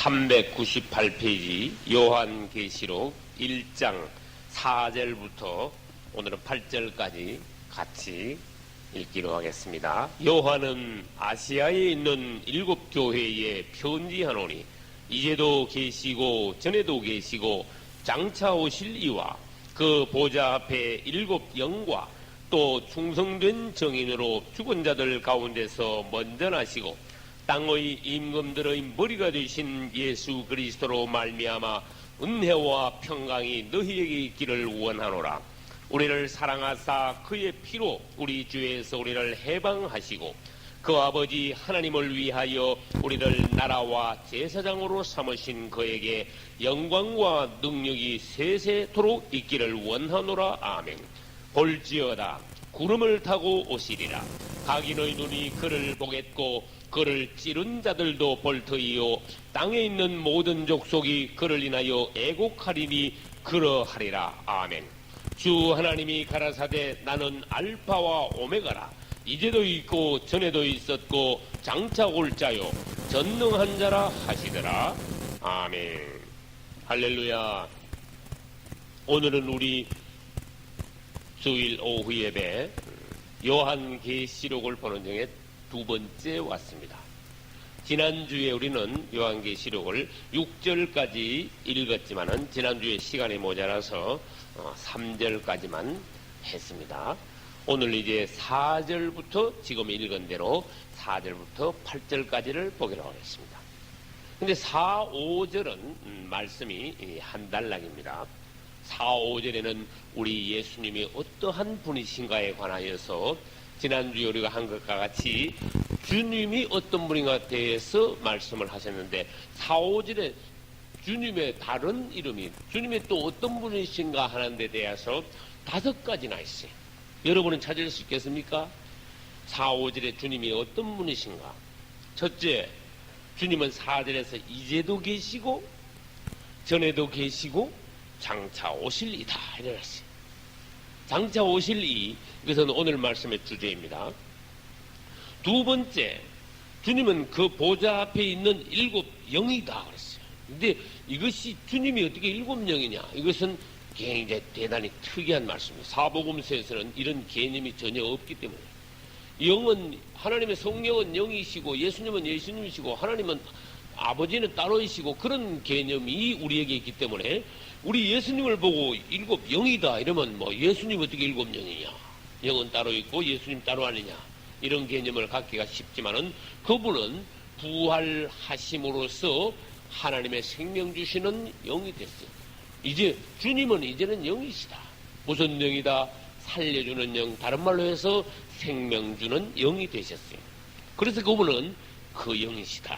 398페이지 요한계시록 1장 4절부터 오늘은 8절까지 같이 읽기로 하겠습니다. 요한은 아시아에 있는 7교회에 편지하노니 이제도 계시고 전에도 계시고 장차 오실 이와 그 보좌 앞에 7영과 또 충성된 정인으로 죽은 자들 가운데서 먼저 나시고 땅의 임금들의 머리가 되신 예수 그리스도로 말미암아 은혜와 평강이 너희에게 있기를 원하노라. 우리를 사랑하사 그의 피로 우리 주에서 우리를 해방하시고 그 아버지 하나님을 위하여 우리를 나라와 제사장으로 삼으신 그에게 영광과 능력이 세세토록 있기를 원하노라. 아멘. 볼지어다 구름을 타고 오시리라. 각인의 눈이 그를 보겠고 그를 찌른 자들도 볼 터이요 땅에 있는 모든 족속이 그를 인하여 애곡하리니 그러하리라. 아멘. 주 하나님이 가라사대 나는 알파와 오메가라. 이제도 있고 전에도 있었고 장차 올 자요 전능한 자라 하시더라. 아멘. 할렐루야. 오늘은 우리 주일 오후 예배 요한계시록을 보는 중에 두 번째 왔습니다. 지난주에 우리는 요한계시록을 6절까지 읽었지만은 지난주에 시간이 모자라서 3절까지만 했습니다. 오늘 이제 4절부터 지금 읽은 대로 4절부터 8절까지를 보기로 하겠습니다. 근데 4, 5절은 말씀이 한 단락입니다. 4, 5절에는 우리 예수님이 어떠한 분이신가에 관하여서 지난주에 우리가 한 것과 같이 주님이 어떤 분인가에 대해서 말씀을 하셨는데 4, 5절에 주님의 다른 이름이 주님이 또 어떤 분이신가 하는 데 대해서 5가지나 있어요. 여러분은 찾을 수 있겠습니까? 4, 5절에 주님이 어떤 분이신가? 첫째, 주님은 4절에서 이제도 계시고 전에도 계시고 장차 오실 이다 이랬어요. 장차 오실 이, 이것은 오늘 말씀의 주제입니다. 두 번째, 주님은 그 보좌 앞에 있는 7영이다 그랬어요. 근데 이것이 주님이 어떻게 7영이냐? 이것은 굉장히 대단히 특이한 말씀입니다. 사복음서에서는 이런 개념이 전혀 없기 때문에. 영은, 하나님의 성령은 영이시고 예수님은 예수님이시고 하나님은 아버지는 따로이시고 그런 개념이 우리에게 있기 때문에 우리 예수님을 보고 7영이다 이러면 뭐 예수님 어떻게 7영이냐? 영은 따로 있고 예수님 따로 아니냐? 이런 개념을 갖기가 쉽지만은 그분은 부활하심으로써 하나님의 생명 주시는 영이 됐어요. 이제 주님은 이제는 영이시다. 무슨 영이다? 살려주는 영, 다른 말로 해서 생명 주는 영이 되셨어요. 그래서 그분은 그 영이시다.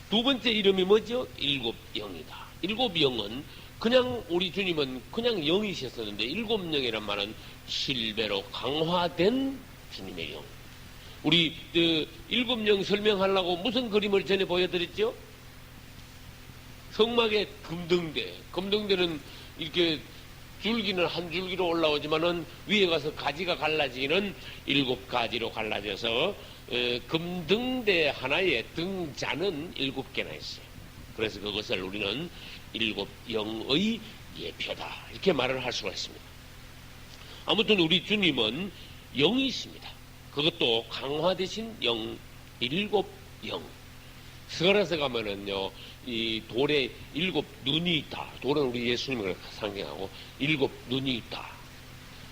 두 번째 이름이 뭐죠? 7영이다. 7영은 그냥 우리 주님은 그냥 영이셨었는데 7영이란 말은 실배로 강화된 주님의 영. 우리 7영 설명하려고 무슨 그림을 전에 보여드렸죠? 성막의 금등대. 금등대는 이렇게 줄기는 한 줄기로 올라오지만은 위에 가서 가지가 갈라지는 7가지로 갈라져서 금등대 하나에 등잔은 7개나 있어요. 그래서 그것을 우리는 7영의 예표다 이렇게 말을 할 수가 있습니다. 아무튼 우리 주님은 영이십니다. 그것도 강화되신 영, 7영. 스가랴서 가면은요, 이 돌에 7눈이 있다. 돌은 우리 예수님을 상징하고 7눈이 있다.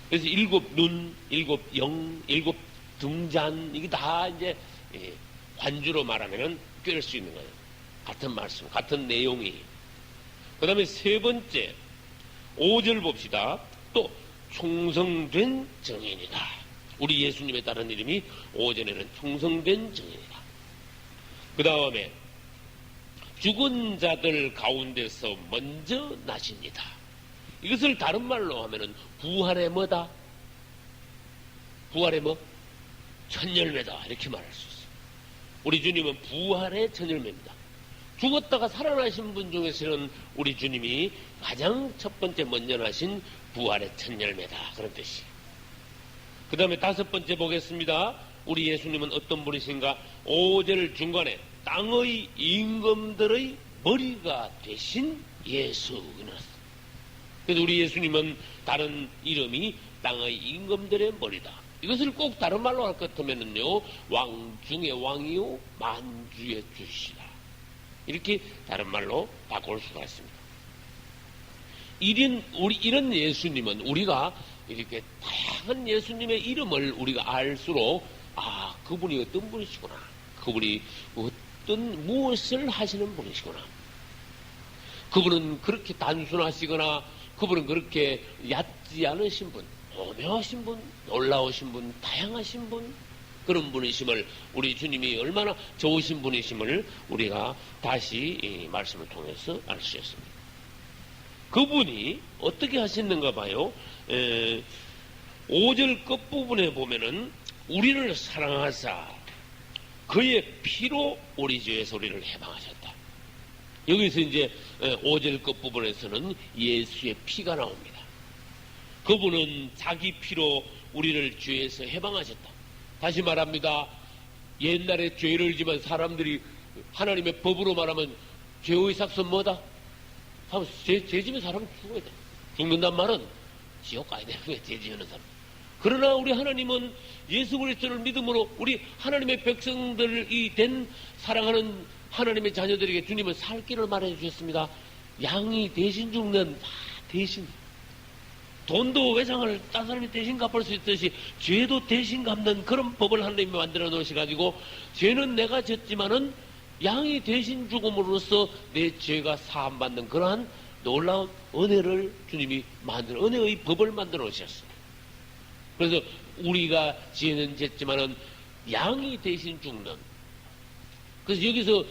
그래서 7눈, 7영, 7등잔 이게 다 이제 관주로 말하면은 꿰을 수 있는 거예요. 같은 말씀, 같은 내용이. 그 다음에 세 번째, 5절 봅시다. 또 충성된 정인이다. 우리 예수님에 따른 이름이 5절에는 충성된 정인이다. 그 다음에 죽은 자들 가운데서 먼저 나십니다. 이것을 다른 말로 하면은 부활의 뭐다? 부활의 뭐? 첫열매다 이렇게 말할 수 있어요. 우리 주님은 부활의 첫열매입니다. 죽었다가 살아나신 분 중에서는 우리 주님이 가장 첫 번째 먼저 나신 부활의 첫열매다 그런 뜻이에요. 그 다음에 5번째 보겠습니다. 우리 예수님은 어떤 분이신가? 5절 중간에 땅의 임금들의 머리가 되신 예수. 그래서 우리 예수님은 다른 이름이 땅의 임금들의 머리다. 이것을 꼭 다른 말로 할 것 같으면요, 왕 중의 왕이요 만주의 주시다. 이렇게 다른 말로 바꿀 수가 있습니다. 이런 예수님은 우리가 이렇게 다양한 예수님의 이름을 우리가 알수록 그분이 어떤 분이시구나, 그분이 무엇을 하시는 분이시구나, 그분은 그렇게 단순하시거나 그분은 그렇게 얕지 않으신 분, 오묘하신 분, 놀라우신 분, 다양하신 분, 그런 분이심을, 우리 주님이 얼마나 좋으신 분이심을 우리가 다시 이 말씀을 통해서 알 수 있습니다. 그분이 어떻게 하셨는가 봐요. 5절 끝부분에 보면은 우리를 사랑하사 그의 피로 우리 죄에서 우리를 해방하셨다. 여기서 이제 5절 끝부분에서는 예수의 피가 나옵니다. 그분은 자기 피로 우리를 죄에서 해방하셨다. 다시 말합니다. 옛날에 죄를 지면 사람들이 하나님의 법으로 말하면 죄의 삭선 뭐다? 죄 지면 사람은 죽어야 돼. 죽는단 말은 지옥 가야 되는 거예요, 죄 지는 사람. 그러나 우리 하나님은 예수 그리스도를 믿음으로 우리 하나님의 백성들이 된 사랑하는 하나님의 자녀들에게 주님은 살 길을 말해 주셨습니다. 양이 대신 죽는 대신. 돈도 외상을 딴 사람이 대신 갚을 수 있듯이 죄도 대신 갚는 그런 법을 하나님이 만들어 놓으셔가지고, 죄는 내가 졌지만은 양이 대신 죽음으로써 내 죄가 사함받는 그러한 놀라운 은혜를 주님이 은혜의 법을 만들어 놓으셨어요. 그래서 우리가 죄는 졌지만은 양이 대신 죽는. 그래서 여기서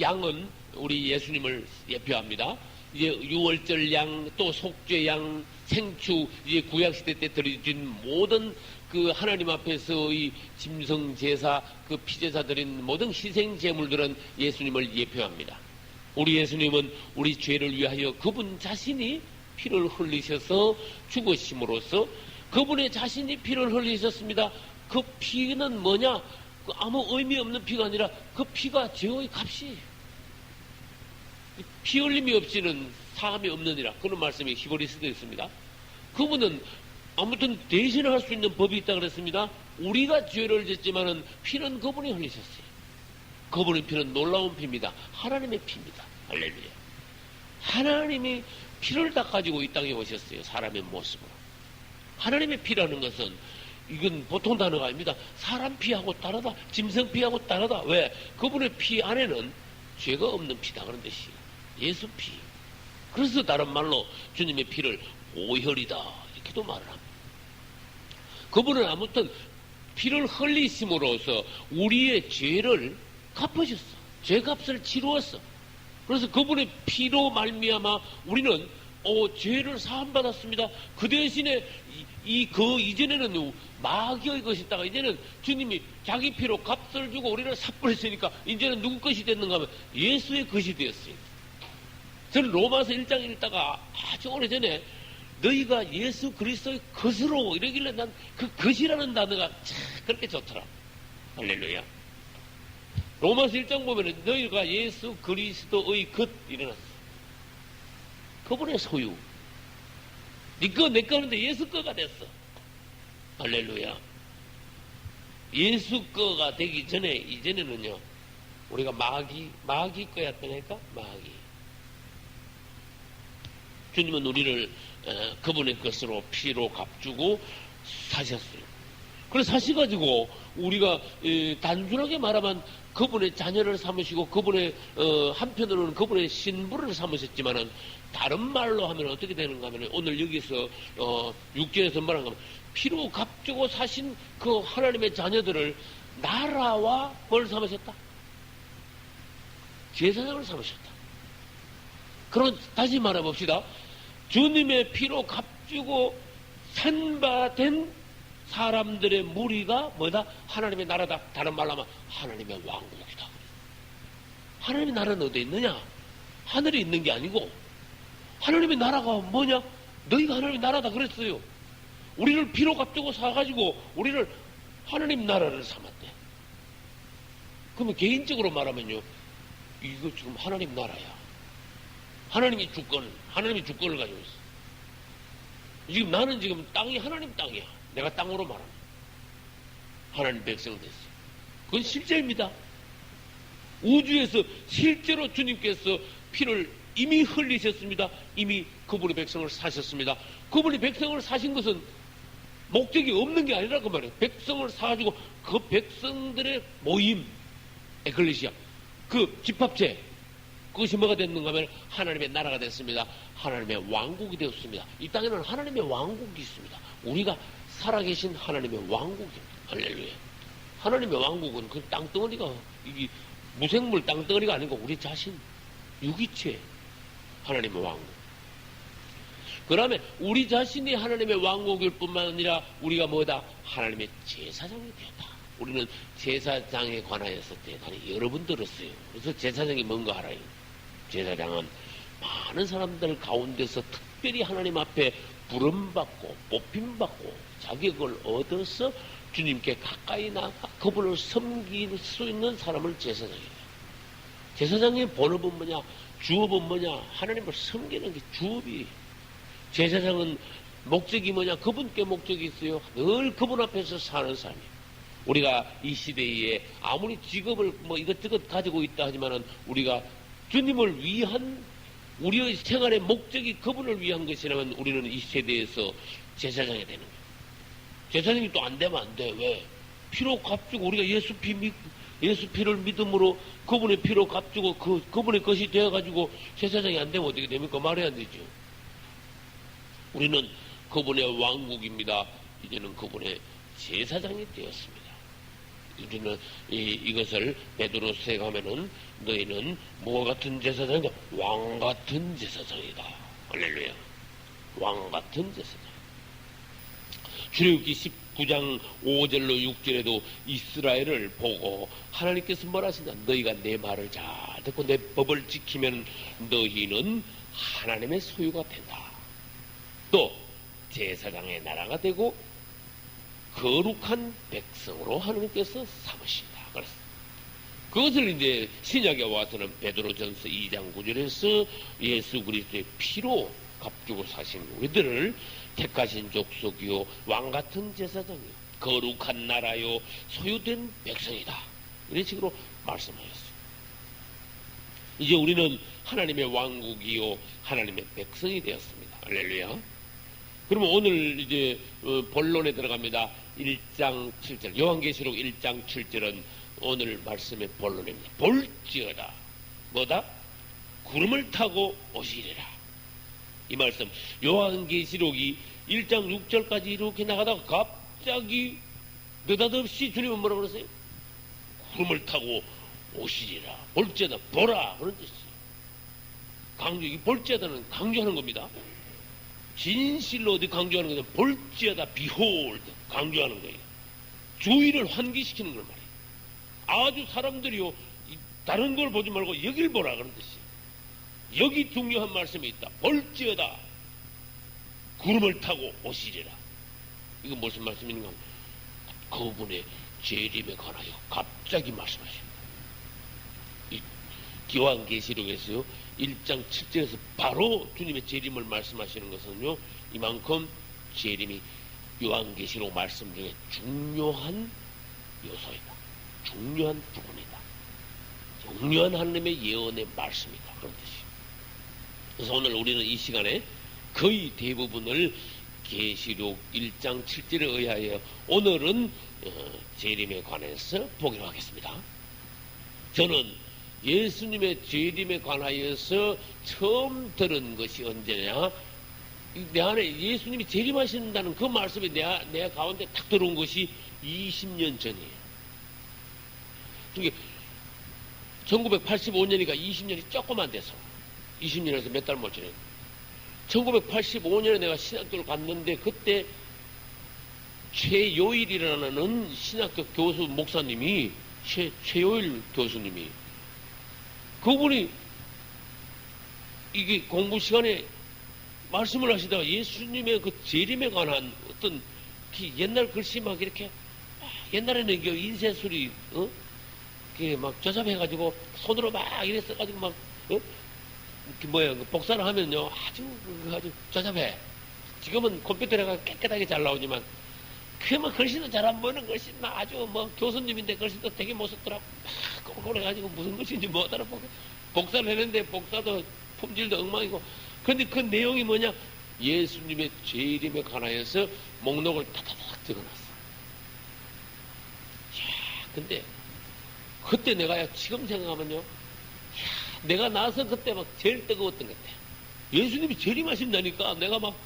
양은 우리 예수님을 예표합니다. 이제 유월절 양, 또 속죄 양, 생추, 이제 구약시대 때 드려진 모든 그 하나님 앞에서의 짐승 제사, 그 피제사 드린 모든 희생 제물들은 예수님을 예표합니다. 우리 예수님은 우리 죄를 위하여 그분 자신이 피를 흘리셔서 죽으심으로써 그분의 자신이 피를 흘리셨습니다. 그 피는 뭐냐? 아무 의미 없는 피가 아니라 그 피가 죄의 값이. 피 흘림이 없이는 사함이 없느니라. 그런 말씀이 히브리서에 있습니다. 그분은 아무튼 대신할 수 있는 법이 있다 그랬습니다. 우리가 죄를 졌지만은 피는 그분이 흘리셨어요. 그분의 피는 놀라운 피입니다. 하나님의 피입니다. 할렐루야. 하나님이 피를 다 가지고 이 땅에 오셨어요. 사람의 모습으로. 하나님의 피라는 것은 이건 보통 단어가 아닙니다. 사람 피하고 다르다. 짐승 피하고 다르다. 왜? 그분의 피 안에는 죄가 없는 피다 그런 뜻이에요. 예수 피. 그래서 다른 말로 주님의 피를 오혈이다 이렇게도 말을 합니다. 그분은 아무튼 피를 흘리심으로써 우리의 죄를 갚으셨어. 죄값을 치루었어. 그래서 그분의 피로 말미암아 우리는 죄를 사함받았습니다. 그 대신에 이전에는 마귀의 것이 있다가 이제는 주님이 자기 피로 값을 주고 우리를 삭버렸으니까 이제는 누구 것이 됐는가 하면 예수의 것이 되었어요. 저는 로마서 1장 읽다가 아주 오래전에 너희가 예수 그리스도의 것으로 이러길래 난 그 것이라는 단어가 참 그렇게 좋더라. 할렐루야. 로마서 1장 보면 너희가 예수 그리스도의 것 이래놨어. 그분의 소유. 네 거 내 거 하는데 예수 거가 됐어. 할렐루야. 예수 거가 되기 전에 이전에는요 우리가 마귀 거였다니까. 마귀. 주님은 우리를 그분의 것으로 피로 값주고 사셨어요. 그래서 사셔가지고 우리가 단순하게 말하면 그분의 자녀를 삼으시고 그분의 한편으로는 그분의 신부를 삼으셨지만은 다른 말로 하면 어떻게 되는가 하면 오늘 여기서 6절에서 말하는 건 피로 값주고 사신 그 하나님의 자녀들을 나라와 뭘 삼으셨다? 제사장을 삼으셨다. 그럼 다시 말해봅시다. 주님의 피로 값주고 산바된 사람들의 무리가 뭐다? 하나님의 나라다. 다른 말로 하면 하나님의 왕국이다. 하나님의 나라는 어디 있느냐? 하늘에 있는 게 아니고 하나님의 나라가 뭐냐? 너희가 하나님의 나라다 그랬어요. 우리를 피로 값주고 사가지고 우리를 하나님 나라를 삼았대. 그러면 개인적으로 말하면요, 이거 지금 하나님 나라야. 하나님이 주권을 가지고 있어. 지금 나는 지금 땅이 하나님 땅이야. 내가 땅으로 말하면 하나님 백성 됐어. 그건 실제입니다. 우주에서 실제로 주님께서 피를 이미 흘리셨습니다. 이미 그분의 백성을 사셨습니다. 그분이 백성을 사신 것은 목적이 없는 게 아니라 그 말이에요. 백성을 사가지고 그 백성들의 모임, 에클레시아, 그 집합체, 그것이 뭐가 됐는가 하면 하나님의 나라가 됐습니다. 하나님의 왕국이 되었습니다. 이 땅에는 하나님의 왕국이 있습니다. 우리가 살아계신 하나님의 왕국입니다. 할렐루야. 하나님의 왕국은 그 땅덩어리가, 이게 무생물 땅덩어리가 아니고 우리 자신, 유기체, 하나님의 왕국. 그 다음에 우리 자신이 하나님의 왕국일 뿐만 아니라 우리가 뭐다? 하나님의 제사장이 되었다. 우리는 제사장에 관하여서 대단히 여러 번 들었어요. 그래서 제사장이 뭔가 알아요. 제사장은 많은 사람들 가운데서 특별히 하나님 앞에 부름받고 뽑힘받고 자격을 얻어서 주님께 가까이 나가 그분을 섬길 수 있는 사람을 제사장이에요. 제사장의 본업은 뭐냐? 주업은 뭐냐? 하나님을 섬기는 게 주업이. 제사장은 목적이 뭐냐? 그분께 목적이 있어요. 늘 그분 앞에서 사는 삶이에요. 우리가 이 시대에 아무리 직업을 뭐 이것저것 가지고 있다 하지만은 우리가 주님을 위한 우리의 생활의 목적이 그분을 위한 것이라면 우리는 이 세대에서 제사장이 되는 거예요. 제사장이 또 안 되면 안 돼. 왜? 피로 값주고 우리가 예수 피를 믿음으로 그분의 피로 값주고 그분의 것이 되어가지고 제사장이 안 되면 어떻게 됩니까? 말이 안 되죠. 우리는 그분의 왕국입니다. 이제는 그분의 제사장이 되었습니다. 우리는 이것을 베드로서에 가면은 너희는 뭐와 같은 제사장이다? 왕 같은 제사장이다. 할렐루야. 왕 같은 제사장. 출애굽기 19장 5절로 6절에도 이스라엘을 보고 하나님께서 뭐라 하시냐? 너희가 내 말을 잘 듣고 내 법을 지키면 너희는 하나님의 소유가 된다. 또 제사장의 나라가 되고 거룩한 백성으로 하나님께서 삼으신다. 그랬어. 그것을 이제 신약에 와서는 베드로전서 2장 9절에서 예수 그리스도의 피로 값주고 사신 우리들을 택하신 족속이요 왕같은 제사장이요 거룩한 나라요 소유된 백성이다. 이런 식으로 말씀하셨어요. 이제 우리는 하나님의 왕국이요 하나님의 백성이 되었습니다. 할렐루야. 그러면 오늘 이제 본론에 들어갑니다. 1장 7절 요한계시록 1장 7절은 오늘 말씀의 본론입니다. 볼지어다. 뭐다? 구름을 타고 오시리라. 이 말씀 요한계시록이 1장 6절까지 이렇게 나가다가 갑자기 느닷없이 주님은 뭐라고 그러세요? 구름을 타고 오시리라. 볼지어다. 보라. 그런 뜻이에요. 이 볼지어다는 강조하는 겁니다. 진실로 어디 강조하는 거죠? 볼지어다. behold. 강조하는 거예요. 주의를 환기시키는 걸 말이에요. 아주 사람들이요 다른 걸 보지 말고 여길 보라 그런 뜻이에요. 여기 중요한 말씀이 있다. 볼지어다. 구름을 타고 오시리라. 이건 무슨 말씀인가? 그분의 재림에 관하여 갑자기 말씀하십니다. 이 요한계시록에서요 1장 7절에서 바로 주님의 재림을 말씀하시는 것은요 이만큼 재림이 요한계시록 말씀 중에 중요한 요소이다. 중요한 부분이다. 중요한 하나님의 예언의 말씀이다. 그런 뜻이에요. 그래서 오늘 우리는 이 시간에 거의 대부분을 계시록 1장 7절에 의하여 오늘은 재림에 관해서 보기로 하겠습니다. 저는 예수님의 재림에 관하여서 처음 들은 것이 언제냐? 내 안에 예수님이 재림하신다는 그 말씀이 내 가운데 탁 들어온 것이 20년 전이에요. 그게 1985년이니까 20년이 조금 안 돼서 20년에서 몇 달 못 지내고 1985년에 내가 신학교를 갔는데 그때 최요일이라는 신학교 교수 목사님이 최요일 교수님이 그분이 이게 공부 시간에 말씀을 하시다가 예수님의 그 재림에 관한 어떤 옛날 글씨 막 이렇게 옛날에는 인쇄술이 막 조잡해가지고 손으로 막 이래 써가지고 막 복사를 하면요 아주 조잡해. 지금은 컴퓨터가 깨끗하게 잘 나오지만 막 글씨도 잘 안 보이는 글씨 막 아주 교수님인데 글씨도 되게 못 썼더라고. 막 꼬불꼬불해가지고 무슨 글씨인지 못 알아보고 복사를 했는데 복사도 품질도 엉망이고. 근데 그 내용이 뭐냐? 예수님의 죄이름에 관하여서 목록을 타타닥 적어놨어. 근데 그때 내가 지금 생각하면요, 내가 나서 그때 막 제일 뜨거웠던 것 같아. 예수님이 재림하신다니까 내가 막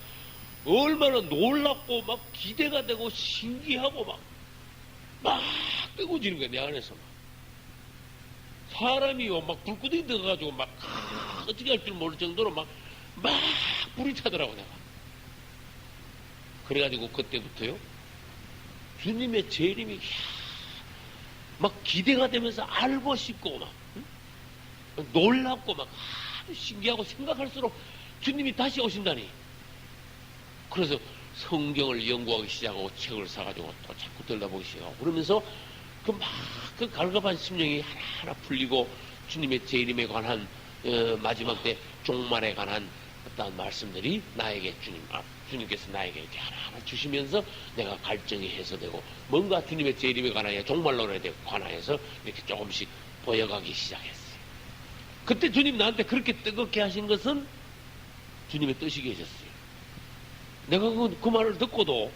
얼마나 놀랍고 막 기대가 되고 신기하고 막 뜨거워지는 거야 내 안에서. 사람이 막 불구덩이 들어가지고 막 어떻게 할 줄 모를 정도로 막 불이 타더라고 내가. 그래가지고 그때부터요 주님의 재림이 막 기대가 되면서 알고 싶고 막 놀랍고 막 아주 신기하고 생각할수록 주님이 다시 오신다니. 그래서 성경을 연구하기 시작하고 책을 사가지고 또 자꾸 들여다보기 시작하고 그러면서 그 갈급한 심령이 하나하나 풀리고 주님의 재림에 관한 마지막 때 종말에 관한 어떤 말씀들이 나에게 주님께서 나에게 이렇게 하나하나 주시면서 내가 갈증이 해소되고 뭔가 주님의 재림에 관하여 종말론에 관하여서 이렇게 조금씩 보여가기 시작했어요. 그때 주님 나한테 그렇게 뜨겁게 하신 것은 주님의 뜻이 계셨어요. 내가 그 말을 듣고도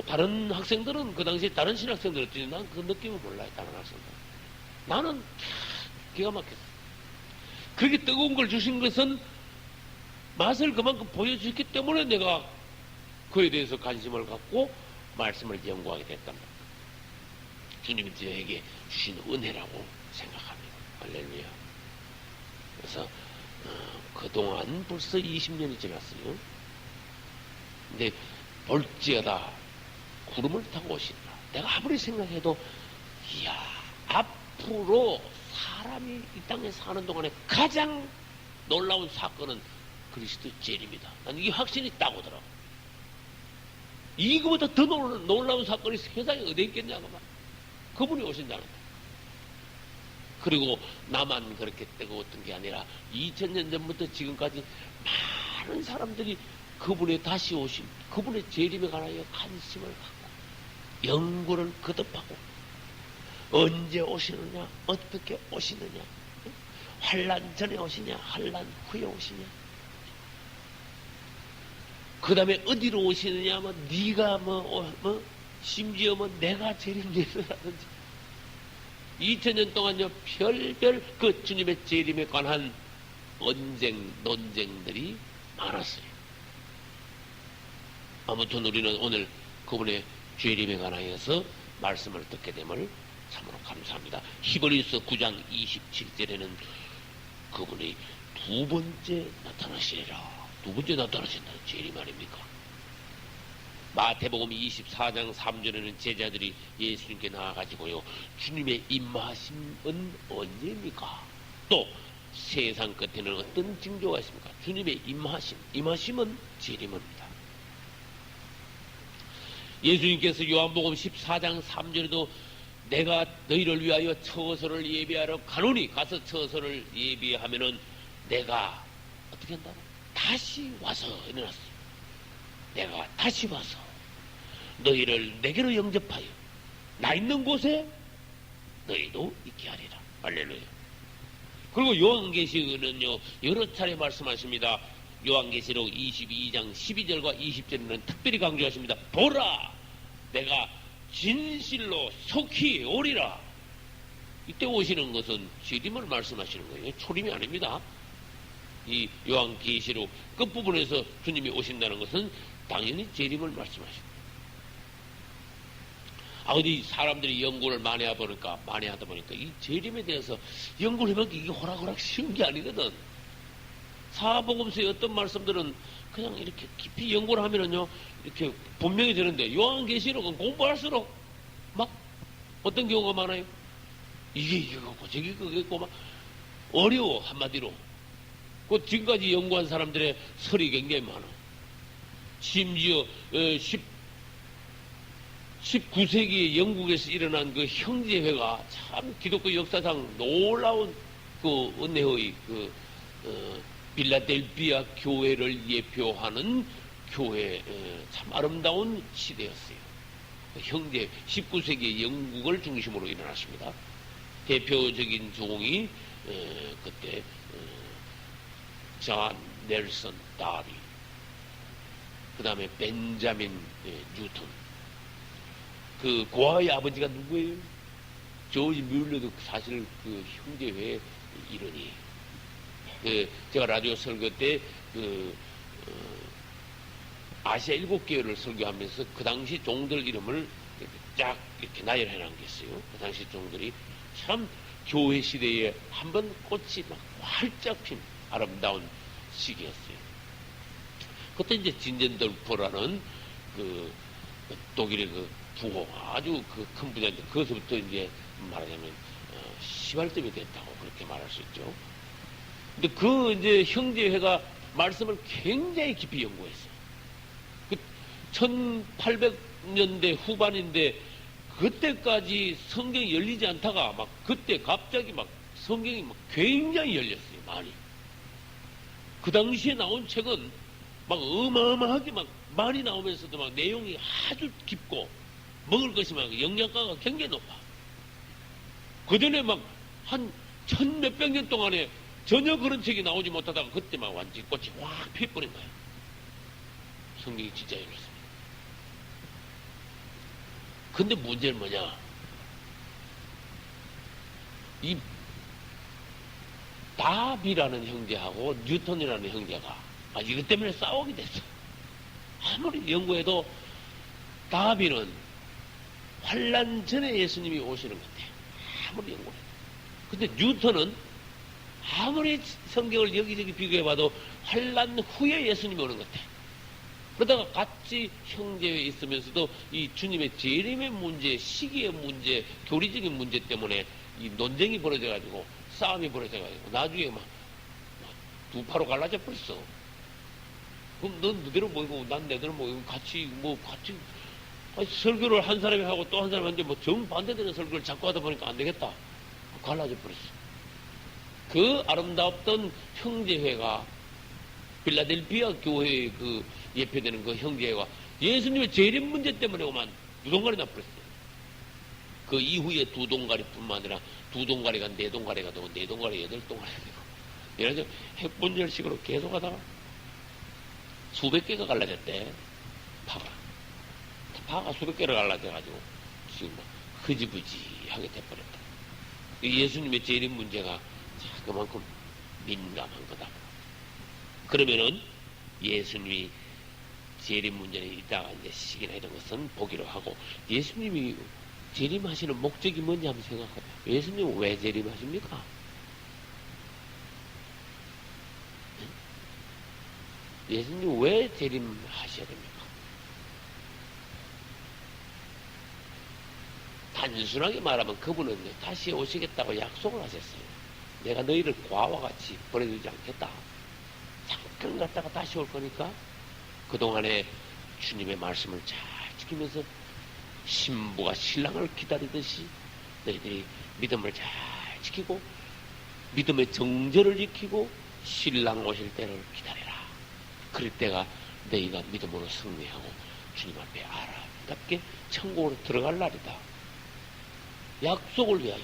다른 학생들은 그 당시에 다른 신학생들은 어쩌지 난 그 느낌을 몰라요. 다른 학생들. 나는 기가 막혔어. 그렇게 뜨거운 걸 주신 것은 맛을 그만큼 보여주셨기 때문에 내가 그에 대해서 관심을 갖고 말씀을 연구하게 됐단 말이에요. 주님이 저에게 주신 은혜라고 생각합니다. 할렐루야. 그래서 그동안 벌써 20년이 지났어요. 근데 볼지어다 구름을 타고 오신다. 내가 아무리 생각해도 이야 앞으로 사람이 이 땅에 사는 동안에 가장 놀라운 사건은 그리스도 재림이다. 나는 이 확신이 딱 오더라고. 이거보다 더 놀라운 사건이 세상에 어디 있겠냐고 말. 그분이 오신다는 거야. 그리고 나만 그렇게 뜨거웠던 게 아니라 2000년 전부터 지금까지 많은 사람들이 그분의 다시 오심, 그분의 재림에 관하여 관심을 갖고 연구를 거듭하고 언제 오시느냐, 어떻게 오시느냐, 환난 전에 오시냐, 환난 후에 오시냐, 그 다음에 어디로 오시느냐, 네가 심지어 내가 재림되서라든지 2000년 동안요 별별 그 주님의 재림에 관한 논쟁들이 많았어요. 아무튼 우리는 오늘 그분의 재림에 관하여서 말씀을 듣게 됨을 참으로 감사합니다. 히브리서 9장 27절에는 그분이 두 번째 나타나시리라. 두 번째 나타나신다는 재림 아닙니까? 마태복음 24장 3절에는 제자들이 예수님께 나와가지고요 주님의 임하심은 언제입니까? 또 세상 끝에는 어떤 징조가 있습니까? 주님의 임하심은 재림입니다. 예수님께서 요한복음 14장 3절에도 내가 너희를 위하여 처소를 예비하러 가노니 가서 처소를 예비하면은 내가 어떻게 한다고? 다시 와서 일어났어요. 내가 다시 와서 너희를 내게로 영접하여 나 있는 곳에 너희도 있게 하리라. 할렐루야. 그리고 요한계시록은요 여러 차례 말씀하십니다. 요한계시록 22장 12절과 20절에는 특별히 강조하십니다. 보라 내가 진실로 속히 오리라. 이때 오시는 것은 재림을 말씀하시는 거예요. 초림이 아닙니다. 이 요한계시록 끝부분에서 주님이 오신다는 것은 당연히 재림을 말씀하십니다. 어디 사람들이 연구를 많이 하다 보니까 이 재림에 대해서 연구를 해보니까 이게 호락호락 쉬운 게 아니거든. 사복음서의 어떤 말씀들은 그냥 이렇게 깊이 연구를 하면은요 이렇게 분명히 되는데 요한계시록은 공부할수록 막 어떤 경우가 많아요. 이게 이거고 저게 그거고 막 어려워. 한마디로 그 지금까지 연구한 사람들의 설이 굉장히 많아. 심지어 19세기 영국에서 일어난 그 형제회가 참 기독교 역사상 놀라운 그 은혜의 빌라델비아 교회를 예표하는 교회, 참 아름다운 시대였어요. 형제 19세기 영국을 중심으로 일어났습니다. 대표적인 종이 그때 존 넬슨 다비, 그 다음에 벤자민 뉴턴. 그 고아의 아버지가 누구예요? 조지 뮬러도 사실 그 형제회 일원이에요. 제가 라디오 설교 때 아시아 7개월을 설교하면서 그 당시 종들 이름을 쫙 이렇게 나열해 놓은 게 있어요. 그 당시 종들이 참 교회 시대에 한번 꽃이 막 활짝 핀 아름다운 시기였어요. 그때 이제 진젠돌프라는 그 독일의 그 부호, 아주 그 큰 부자인데, 그것부터 이제 말하자면 시발점이 됐다고 그렇게 말할 수 있죠. 근데 그 이제 형제회가 말씀을 굉장히 깊이 연구했어요. 그 1800년대 후반인데 그때까지 성경이 열리지 않다가 막 그때 갑자기 막 성경이 막 굉장히 열렸어요. 많이. 그 당시에 나온 책은 막 어마어마하게 막 많이 나오면서도 막 내용이 아주 깊고 먹을 것이 막 영양가가 굉장히 높아. 그 전에 막 한 1000몇백 년 동안에 전혀 그런 책이 나오지 못하다가 그때 막 완전히 꽃이 확 피어버린 거야. 성경이 진짜 열렸습니다. 근데 문제는 뭐냐? 이 다비라는 형제하고 뉴턴이라는 형제가 이것 때문에 싸우게 됐어. 아무리 연구해도 다비는 환란 전에 예수님이 오시는 건데 아무리 연구해도. 근데 뉴턴은 아무리 성경을 여기저기 비교해봐도 환란 후에 예수님이 오는 것 같아. 그러다가 같이 형제에 있으면서도 이 주님의 재림의 문제, 시기의 문제, 교리적인 문제 때문에 이 논쟁이 벌어져가지고 싸움이 벌어져가지고 나중에 막 두 파로 갈라져 버렸어. 그럼 넌 너대로 모이고 난 내대로 모이고 같이 설교를 한 사람이 하고 또 한 사람한테 뭐 정반대되는 설교를 자꾸 하다 보니까 안 되겠다. 갈라져 버렸어. 그 아름답던 형제회가 빌라델비아 교회의 그 예표되는 그 형제회가 예수님의 재림 문제 때문에 오만 두 동가리 나버렸어요. 그 이후에 두 동가리뿐만 아니라 두 동가리가 네 동가리가 되고 네 동가리 여덟 동가리가 되고 이래서 핵분열식으로 계속 하다가 수백 개가 갈라졌대. 파가 수백 개를 갈라져가지고 지금 막 흐지부지하게 돼버렸다. 예수님의 재림 문제가 그만큼 민감한 거다. 그러면은 예수님이 재림 문제에 있다가 이제 시기나 이런 것은 보기로 하고, 예수님이 재림하시는 목적이 뭔지 한번 생각해봐요. 예수님은 왜 재림하십니까? 예수님 왜 재림하셔야 됩니까? 단순하게 말하면 그분은 다시 오시겠다고 약속을 하셨어요. 내가 너희를 과와 같이 버려두지 않겠다. 잠깐 갔다가 다시 올 거니까 그동안에 주님의 말씀을 잘 지키면서 신부가 신랑을 기다리듯이 너희들이 믿음을 잘 지키고 믿음의 정절을 지키고 신랑 오실 때를 기다려라. 그럴 때가 너희가 믿음으로 승리하고 주님 앞에 아름답게 천국으로 들어갈 날이다. 약속을 위하여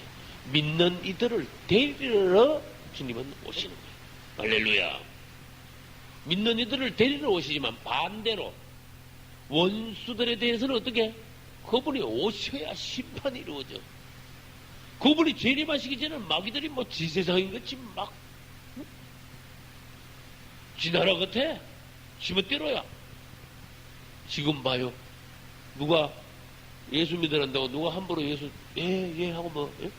믿는 이들을 데리러 주님은 오시는 거예요. 할렐루야. 믿는 이들을 데리러 오시지만 반대로 원수들에 대해서는 어떻게? 그분이 오셔야 심판이 이루어져. 그분이 재림하시기 전에 마귀들이 뭐 지세상인 것이 막 지나라 같아. 지멋대로야. 지금 봐요. 누가 예수 믿으란다고 누가 함부로 예수 예 하고 뭐 예?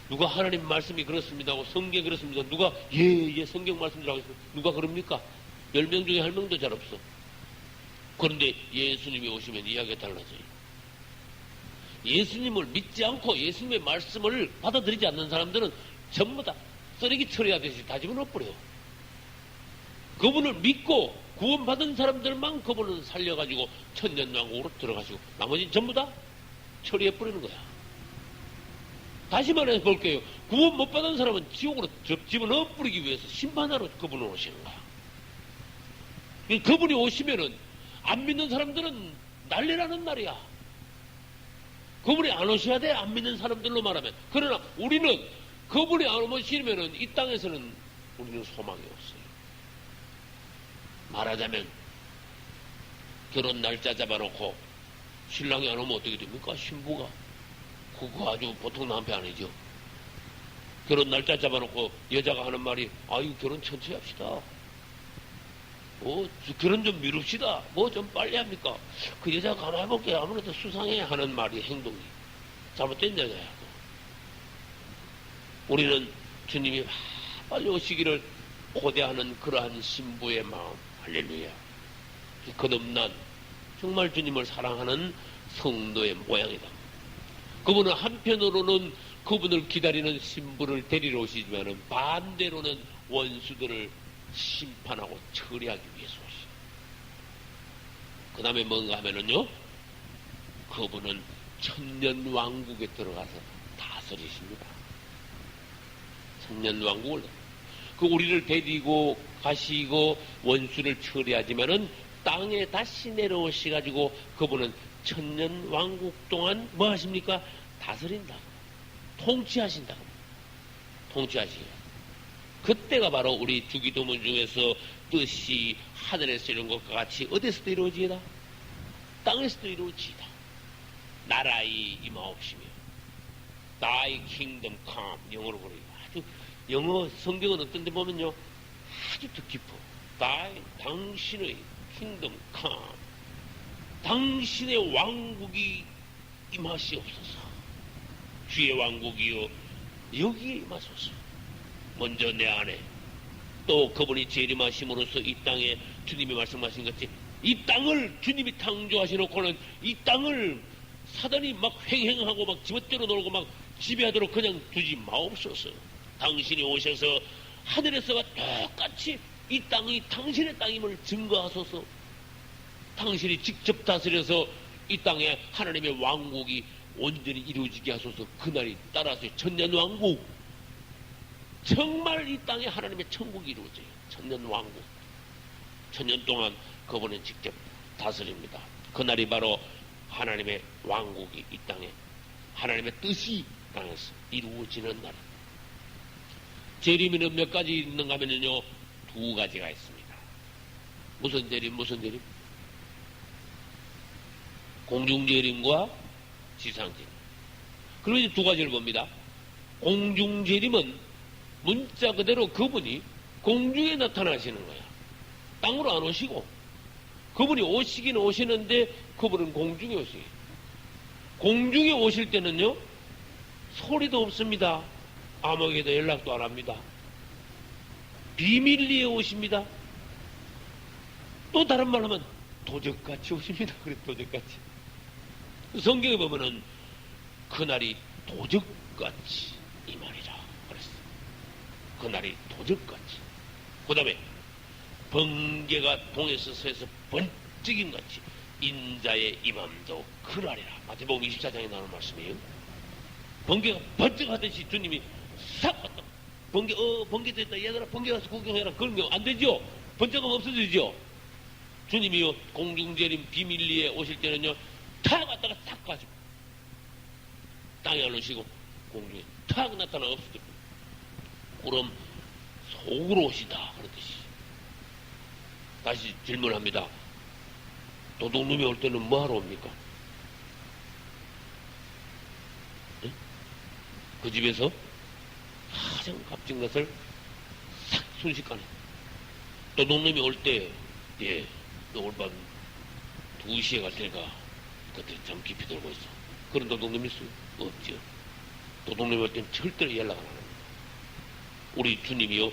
누가 하나님 말씀이 그렇습니다 하고 성경 그렇습니다 누가 예 성경 말씀이라고 했습니다. 누가 그럽니까? 10명 중에 1명도 잘 없어. 그런데 예수님이 오시면 이야기가 달라져요. 예수님을 믿지 않고 예수님의 말씀을 받아들이지 않는 사람들은 전부 다 쓰레기 처리하듯이 다 집어넣어버려요. 그분을 믿고 구원받은 사람들만 그분을 살려가지고 천년왕국으로 들어가시고 나머지는 전부 다 처리해 버리는 거야. 다시 말해서 볼게요. 구원 못 받은 사람은 지옥으로 집어넣어 버리기 위해서 심판하러 그분을 오시는 거야. 그분이 오시면은 안 믿는 사람들은 난리라는 말이야. 그분이 안 오셔야 돼. 안 믿는 사람들로 말하면. 그러나 우리는 그분이 안 오시면은 이 땅에서는 우리는 소망이 없어요. 말하자면 결혼 날짜 잡아놓고 신랑이 안 오면 어떻게 됩니까? 신부가. 그거 아주 보통 남편 아니죠. 결혼 날짜 잡아놓고 여자가 하는 말이 아유 결혼 천천히 합시다. 결혼 좀 미룹시다. 뭐 좀 빨리 합니까? 그 여자 가만히 볼게 아무래도 수상해 하는 말이 행동이 잘못된 여자야. 우리는 주님이 빨리 오시기를 고대하는 그러한 신부의 마음. 할렐루야. 거듭난 정말 주님을 사랑하는 성도의 모양이다. 그분은 한편으로는 그분을 기다리는 신부를 데리러 오시지만은 반대로는 원수들을 심판하고 처리하기 위해서 오시죠. 그 다음에 뭔가 하면은요, 그분은 천년왕국에 들어가서 다스리십니다. 천년왕국을. 우리를 데리고 가시고 원수를 처리하지만은 땅에 다시 내려오셔가지고 그분은 천년왕국 동안 뭐 하십니까? 다스린다고. 통치하신다고. 통치하시고. 그때가 바로 우리 주기도문 중에서 뜻이 하늘에서 이룬 것과 같이 어디서도 이루어지이다? 땅에서도 이루어지이다. 나라의 임하옵시며 Thy kingdom come 영어로 그래요. 아주 영어 성경은 어떤 데 보면요 아주 뜻깊어. 당신의 kingdom come 당신의 왕국이 임하시옵소서. 주의 왕국이요 여기에 임하소서. 먼저 내 안에 또 그분이 재림하심으로써 이 땅에 주님이 말씀하신 것이 이 땅을 주님이 창조하시놓고는 이 땅을 사단이 막 횡행하고 막 지멋대로 놀고 막 지배하도록 그냥 두지 마옵소서. 당신이 오셔서 하늘에서가 똑같이 이 땅이 당신의 땅임을 증거하소서. 당신이 직접 다스려서 이 땅에 하나님의 왕국이 온전히 이루어지게 하소서. 그날이 따라서 천년왕국 정말 이 땅에 하나님의 천국이 이루어져요. 천년왕국. 천년 동안 그분은 직접 다스립니다. 그날이 바로 하나님의 왕국이 이 땅에 하나님의 뜻이 땅에서 이루어지는 날. 재림에는 몇 가지 있는가 하면요 2가지가 있습니다. 무슨 재림? 공중재림과 지상재림. 그럼 이제 2가지를 봅니다. 공중재림은 문자 그대로 그분이 공중에 나타나시는 거야. 땅으로 안 오시고 그분이 오시긴 오시는데 그분은 공중에 오시게. 공중에 오실 때는요 소리도 없습니다. 아무에게도 연락도 안 합니다. 비밀리에 오십니다. 또 다른 말 하면 도적같이 오십니다. 그래 도적같이. 성경에 보면은 그날이 도적같이 이 말이라 그랬어. 그날이 도적같이. 그 다음에 번개가 동에서 서에서 번쩍인 같이 인자의 임함도 그날이라. 마태복음 24장에 나오는 말씀이에요. 번개가 번쩍하듯이 주님이 싹 왔다. 번개 됐다. 얘들아 번개 가서 구경해라. 그러면 안 되죠. 번쩍하면 없어지죠. 주님이요 공중재림 비밀리에 오실 때는요 탁 왔다가 탁 가지고 땅에 안 오시고 공중에 탁 나타나 없어지고 그럼 속으로 오시다 그렇듯이. 다시 질문합니다. 도둑놈이 올 때는 뭐하러 옵니까? 네? 그 집에서 가장 값진 것을 싹 순식간에. 도둑놈이 올 때 예, 너 오늘 밤 2시에 갈 테니까 그때 잠 깊이 들고 있어. 그런 도둑놈이 있어요? 없죠. 도둑놈이 올 때는 절대로 연락 안 합니다. 우리 주님이요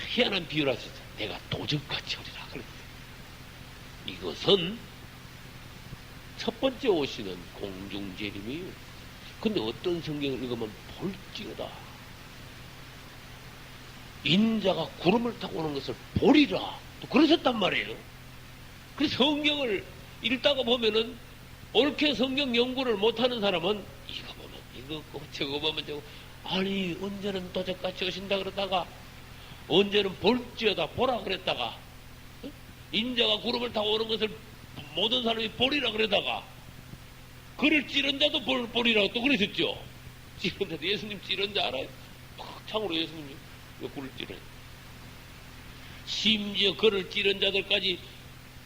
희한한 비유를 하셨어요. 내가 도적같이 오리라 그랬어요. 이것은 첫 번째 오시는 공중재림이에요. 근데 어떤 성경을 읽으면 볼지어다 인자가 구름을 타고 오는 것을 보리라 또 그러셨단 말이에요. 그래서 성경을 읽다가 보면은 옳게 성경 연구를 못하는 사람은 이거 보면 이거 없고 저거 보면 저거, 아니 언제는 도적같이 오신다 그러다가 언제는 볼지어다 보라 그랬다가 인자가 구름을 타고 오는 것을 모든 사람이 보리라 그러다가 그를 찌른 자도 보리라고 또 그러셨죠. 찌른 자도 예수님 찌른 자 알아요? 창으로 예수님이 꿀을 찌른. 심지어 그를 찌른 자들까지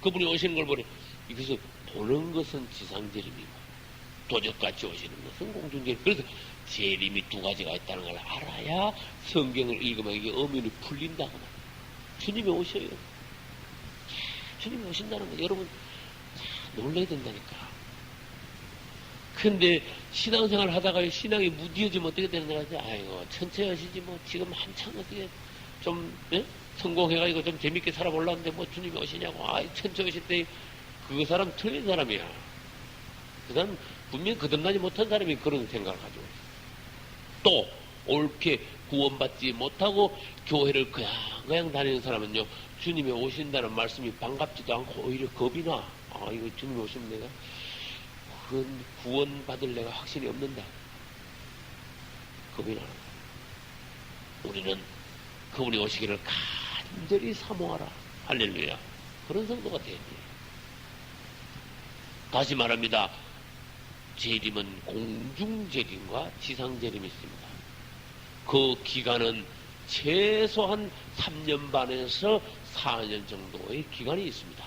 그분이 오시는 걸 보니 그래서 보는 것은 지상재림이고 도적같이 오시는 것은 공중재림. 그래서 재림이 두 가지가 있다는 걸 알아야 성경을 읽으면 이게 엄연히 풀린다고 말이에요. 주님이 오셔요. 주님이 오신다는 거 여러분 놀라야 된다니까. 근데 신앙생활 하다가 신앙이 무디어지면 어떻게 되는 거야? 아이고 천천히 하시지 뭐 지금 한참 어떻게 좀 성공해가지고 좀 재밌게 살아보려는데 뭐 주님이 오시냐고. 아이 천천히 오실 때 그 사람 틀린 사람이야. 그 사람 분명히 거듭나지 못한 사람이 그런 생각을 가지고 있어. 또 옳게 구원받지 못하고 교회를 그냥 다니는 사람은요, 주님이 오신다는 말씀이 반갑지도 않고 오히려 겁이 나. 아 이거 주님이 오시면 내가 구원받을 내가 확신이 없는다. 겁이 나는 거야. 우리는 그분이 오시기를 간절히 사모하라. 할렐루야. 그런 성도가 돼야 돼. 다시 말합니다. 재림은 공중재림과 지상재림이 있습니다. 그 기간은 최소한 3년 반에서 4년 정도의 기간이 있습니다.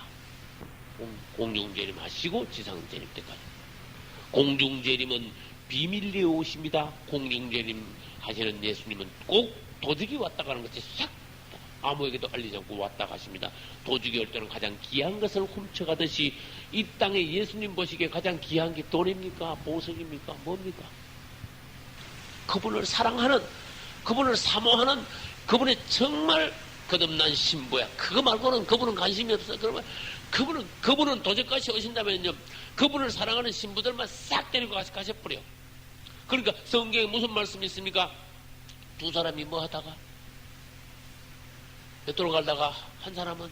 공중재림 하시고 지상재림 때까지. 공중재림은 비밀리에 오십니다. 공중재림 하시는 예수님은 꼭 도둑이 왔다 가는 것이 싹 아무에게도 알리지 않고 왔다 가십니다. 도둑이 올 때는 가장 귀한 것을 훔쳐가듯이 이 땅에 예수님 보시기에 가장 귀한 게 돈입니까? 보석입니까? 뭡니까? 그분을 사랑하는, 그분을 사모하는, 그분의 정말 거듭난 신부야. 그거 말고는 그분은 관심이 없어. 그러면 그분은 도적같이 오신다면요, 그분을 사랑하는 신부들만 싹 데리고 가셔버려. 그러니까 성경에 무슨 말씀이 있습니까? 두 사람이 뭐 하다가 맷돌 갈다가 한 사람은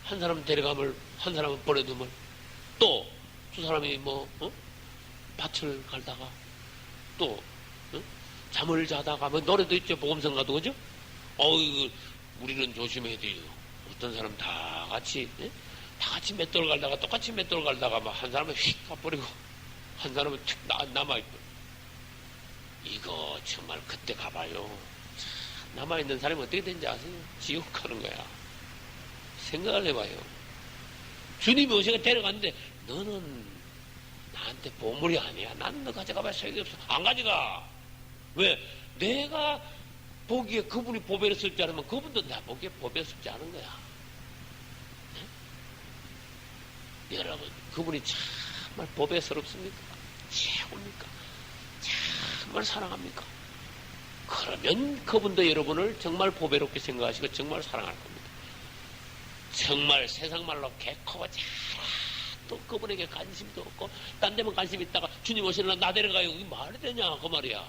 한 사람은 데려가물, 한 사람은 버려두물, 또 두 사람이 밭을 갈다가 또 잠을 자다가 뭐 노래도 있죠. 복음성가도 그죠? 우리는 조심해야 돼요. 어떤 사람 다 같이 맷돌 갈다가 똑같이 맷돌 갈다가 막 한 사람은 휙 가버리고 한 사람은 툭 남아있고. 이거 정말 그때 가봐요. 남아있는 사람이 어떻게 되는지 아세요? 지옥 가는 거야. 생각을 해봐요. 주님이 오셔서 데려갔는데 너는 나한테 보물이 아니야. 난 너 가져가봐야 소용이 없어. 안 가져가. 왜? 내가 보기에 그분이 보배를 줄 알으면 그분도 나 보기에 보배를 줄 않은 거야. 네? 여러분, 그분이 정말 보배스럽습니까? 최고입니까? 정말 사랑합니까? 그러면 그분도 여러분을 정말 보배롭게 생각하시고 정말 사랑할 겁니다. 정말 세상 말로 개코가 또 그분에게 관심도 없고 딴 데만 관심 있다가 주님 오시려면 나 데려가요. 이게 말이 되냐 그 말이야.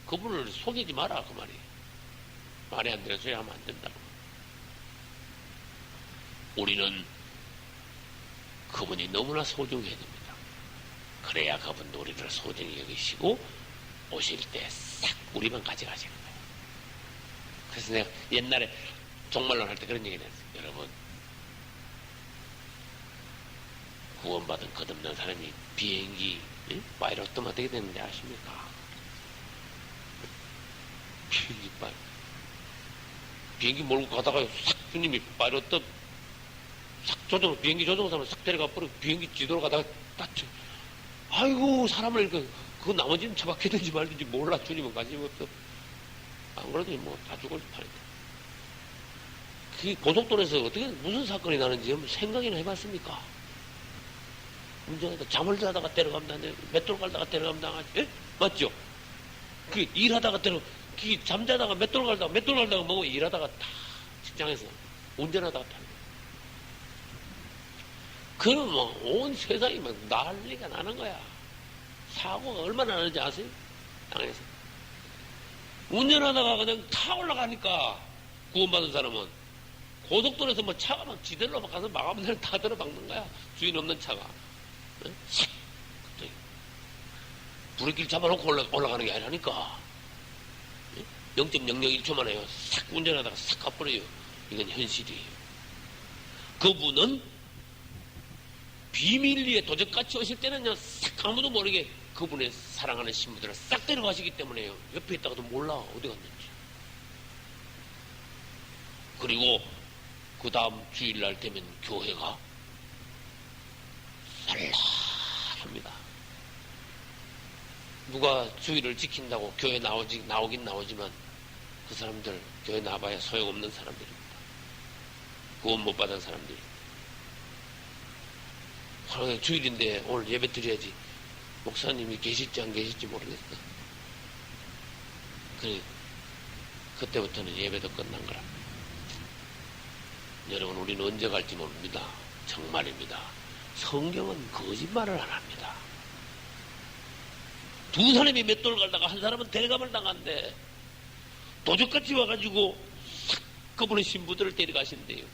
그분을 속이지 마라 그 말이야. 말이 안 되는 소리 하면 안 된다고. 우리는 그분이 너무나 소중해야 됩니다. 그래야 그분도 우리를 소중히 여기시고 오실 때 싹 우리만 가져가시는 거예요. 그래서 내가 옛날에 종말론 할 때 그런 얘기를 했어요. 여러분, 구원받은 거듭난 사람이 비행기 파일럿 뜨면 어떻게 되는지 아십니까? 비행기 몰고 가다가 싹 주님이 파일럿 싹 비행기 조종사를 싹 데려가 버리고 비행기 지도로 가다가 다쳐. 아이고 사람을 그 나머지는 처박혔는지 말든지 몰라. 주님은 관심 없어. 안 그래도 뭐 다 죽을 판인데. 그 고속도로에서 어떻게 무슨 사건이 나는지 한번 생각이나 해봤습니까? 운전하다 잠을 자다가 데려갑니다. 맷돌 갈다가 데려갑니다. 예? 맞죠? 그 일하다가 잠자다가 맷돌 갈다가 뭐 일하다가 다 직장에서 운전하다가 타는 거야. 그러면 온 세상이 막 난리가 나는 거야. 사고가 얼마나 나는지 아세요? 땅에서. 운전하다가 그냥 타 올라가니까 구원받은 사람은 고속도로에서 뭐 차가 막 지대로 막 가서 막아보면 다 들어박는 거야. 주인 없는 차가. 싹! 갑자기. 브레이크를 잡아놓고 올라가는 게 아니라니까. 0.001초만 해요. 싹 운전하다가 싹 가버려요. 이건 현실이에요. 그분은 비밀리에 도적같이 오실 때는요, 싹 아무도 모르게 그분의 사랑하는 신부들을 싹 데려가시기 때문에요. 옆에 있다가도 몰라. 어디 갔는지. 그리고 그 다음 주일날 되면 교회가 쌀쌀합니다. 누가 주일을 지킨다고 교회 나오긴 나오지만 그 사람들 교회 나와봐야 소용없는 사람들입니다. 구원 못 받은 사람들이. 주일인데 오늘 예배 드려야지. 목사님이 계실지 안 계실지 모르겠어. 그래, 그때부터는 예배도 끝난 거라. 여러분, 우리는 언제 갈지 모릅니다. 정말입니다. 성경은 거짓말을 안 합니다. 두 사람이 맷돌 갈다가 한 사람은 대감을 당한대. 도적같이 와가지고 그분의 신부들을 데려가신대요.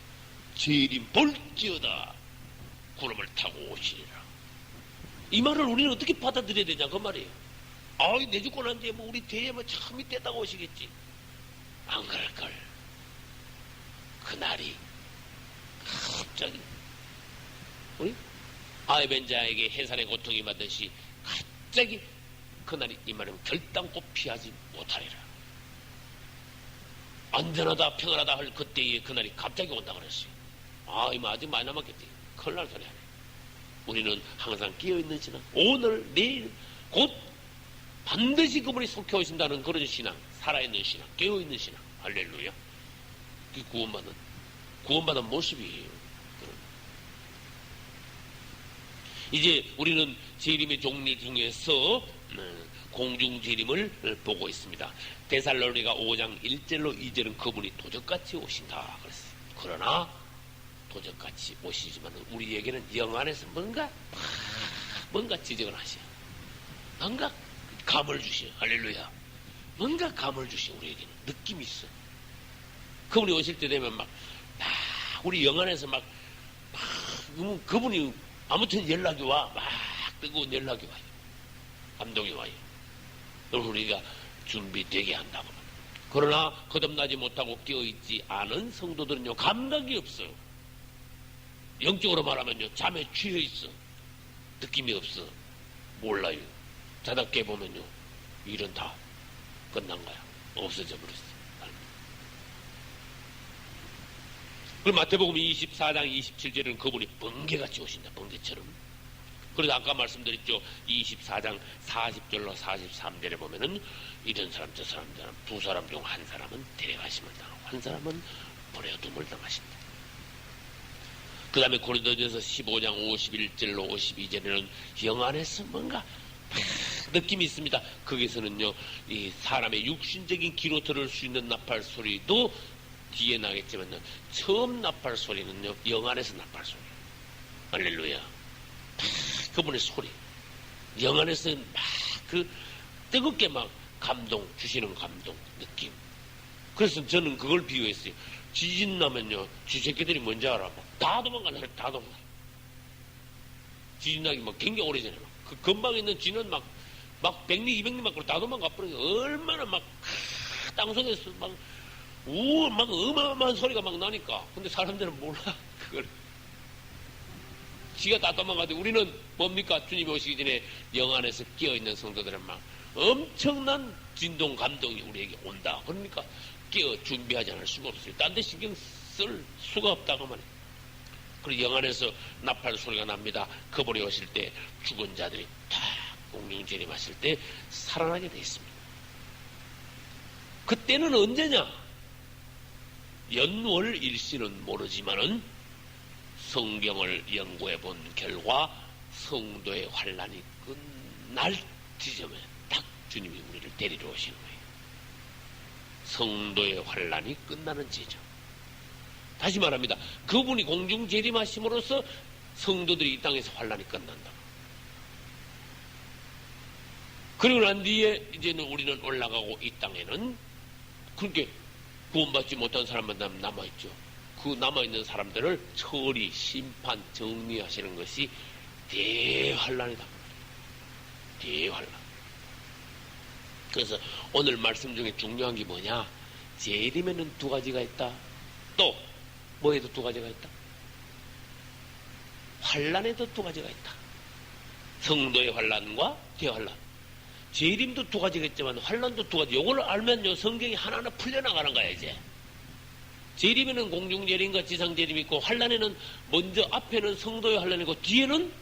재림 볼지어다 구름을 타고 오시리라. 이 말을 우리는 어떻게 받아들여야 되냐 그 말이에요. 아이 내 죽고 난 뒤에 뭐 우리 뒤에 뭐 참 이때다가 오시겠지. 안 그럴걸. 그날이 갑자기 우리 아이벤자에게 해산의 고통이 받듯이 갑자기 그날이 임하면 결단코 피하지 못하리라. 안전하다 평안하다 할 그때에 그날이 갑자기 온다 그랬어요. 아, 이거 아직 많이 남았겠지. 큰일 날 소리 하네. 우리는 항상 끼어있는 신앙, 오늘 내일 곧 반드시 그분이 속해 오신다는 그런 신앙, 살아있는 신앙, 깨어있는 신앙. 할렐루야. 그게 구원받은 모습이에요. 이제 우리는 재림의 종류 중에서 공중재림을 보고 있습니다. 데살로니가 5장 1절로 2절은 그분이 도적같이 오신다 그랬어요. 그러나 도적같이 오시지만 우리에게는 영 안에서 뭔가 지적을 하셔. 뭔가 감을 주셔. 할렐루야. 뭔가 감을 주셔. 우리에게는 느낌이 있어. 그분이 오실 때 되면 우리 영 안에서 그분이 아무튼 연락이 와. 막 뜨거운 연락이 와요. 감동이 와요. 그럼 우리가 준비되게 한다고. 그러나 거듭나지 못하고 깨어있지 않은 성도들은요, 감각이 없어요. 영적으로 말하면요, 잠에 취해있어. 느낌이 없어. 몰라요. 자다 깨보면요, 일은 다 끝난 거야. 없어져 버렸어. 그리고 마태복음 24장 27절에는 그분이 번개같이 오신다. 번개처럼. 그래서 아까 말씀드렸죠. 24장 40절로 43절에 보면은 이런 사람 저 사람 두 사람 중 한 사람은 데려가심을 당하고 한 사람은 버려둠을 당하신다. 그 다음에 고린도전서 15장 51절로 52절에는 영 안에서 뭔가 느낌이 있습니다. 거기서는요, 이 사람의 육신적인 귀로 들을 수 있는 나팔 소리도 뒤에 나겠지만요, 처음 나팔 소리는요, 영 안에서 나팔 소리. 할렐루야. 그분의 소리. 영 안에서 뜨겁게 감동, 주시는 감동, 느낌. 그래서 저는 그걸 비유했어요. 지진 나면요, 쥐새끼들이 뭔지 알아? 다 도망가잖아요, 다 도망가. 지진 나기 굉장히 오래전에 그 근방에 있는 쥐는 100리, 200리 맞고 다 도망가 버려요. 얼마나 땅속에서 어마어마한 소리가 나니까. 근데 사람들은 몰라, 그걸. 지가 다 도망가도 우리는 뭡니까? 주님이 오시기 전에 영 안에서 깨어있는 성도들은 엄청난 진동, 감동이 우리에게 온다. 그러니까 준비하지 않을 수가 없어요. 딴 데 신경 쓸 수가 없다고 말이에요. 그리고 영 안에서 나팔 소리가 납니다. 그분이 오실 때 죽은 자들이 다 공중재림하실 때 살아나게 되어 있습니다. 그때는 언제냐? 연월 일시는 모르지만은 성경을 연구해 본 결과 성도의 환란이 끝날 지점에 딱 주님이 우리를 데리러 오시는 거예요. 성도의 환란이 끝나는 지점. 다시 말합니다. 그분이 공중 재림하심으로써 성도들이 이 땅에서 환란이 끝난다. 그리고 난 뒤에 이제는 우리는 올라가고 이 땅에는 그렇게 구원받지 못한 사람만 남아있죠. 그 남아있는 사람들을 처리, 심판, 정리하시는 것이 대환란이다. 대환란. 그래서 오늘 말씀 중에 중요한 게 뭐냐? 재림에는 두 가지가 있다. 또 뭐에도 두 가지가 있다. 환란에도 두 가지가 있다. 성도의 환란과 대환란. 재림도 두 가지가 있지만 환란도 두 가지. 요걸 알면요 성경이 하나하나 풀려나가는 거야 이제. 재림에는 공중재림과 지상재림이 있고 환란에는 먼저 앞에는 성도의 환란이고 뒤에는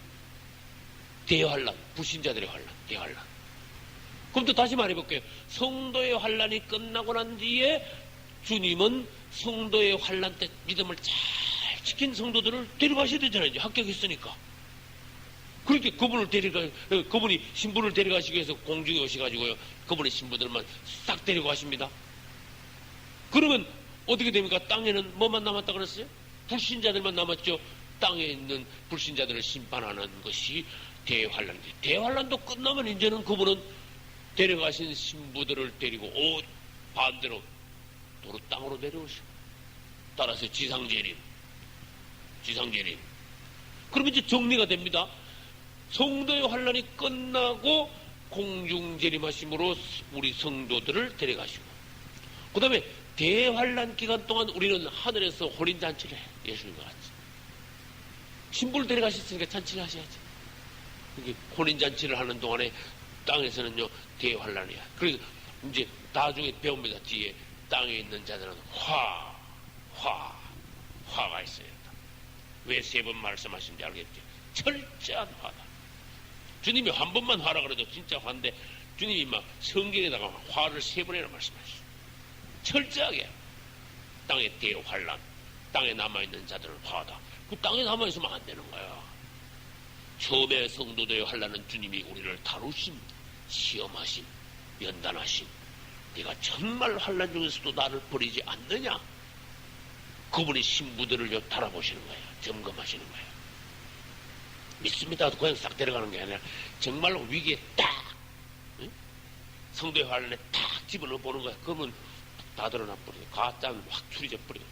대환란, 불신자들의 환란, 대환란. 그럼 또 다시 말해볼게요. 성도의 환란이 끝나고 난 뒤에 주님은 성도의 환란 때 믿음을 잘 지킨 성도들을 데려가셔야 되잖아요. 이제 합격했으니까. 그렇게 그분이 신부를 데려가시기 위해서 공중에 오셔가지고요. 그분의 신부들만 싹 데려가십니다. 그러면 어떻게 됩니까? 땅에는 뭐만 남았다 그랬어요? 불신자들만 남았죠. 땅에 있는 불신자들을 심판하는 것이 대환란이죠. 대환란도 끝나면 이제는 그분은 데려가신 신부들을 데리고 반대로 도로 땅으로 내려오시고 따라서 지상재림. 그러면 이제 정리가 됩니다. 성도의 환란이 끝나고 공중재림하심으로 우리 성도들을 데려가시고 그 다음에 대환란 기간 동안 우리는 하늘에서 혼인잔치를 해. 예수님과 같이. 신부를 데려가셨으니까 잔치를 하셔야지. 이게 혼인잔치를 하는 동안에 땅에서는요, 대환란이야. 그래서 이제 나중에 배웁니다. 뒤에 땅에 있는 자들은 화가 있어야 한다. 왜 세 번 말씀하신지 알겠죠? 철저한 화다. 주님이 한 번만 화라 그래도 진짜 화인데 주님이 막 성경에다가 화를 세 번이나 말씀하셨어요. 철저하게 땅의 대환란, 땅에 남아있는 자들은 화다. 그 땅에 남아있으면 안 되는 거야. 처음에 성도들의 환란은 주님이 우리를 다루심, 시험하심, 연단하심. 네가 정말 환란 중에서도 나를 버리지 않느냐? 그분이 신부들을 달아보시는 거예요. 점검하시는 거예요. 믿습니다. 그냥 싹 데려가는 게 아니라 정말로 위기에 딱 성도의 환란에 딱 집어넣어 보는 거야. 그러면 다 드러나 버려요. 가짜는 확 추리져 버려요.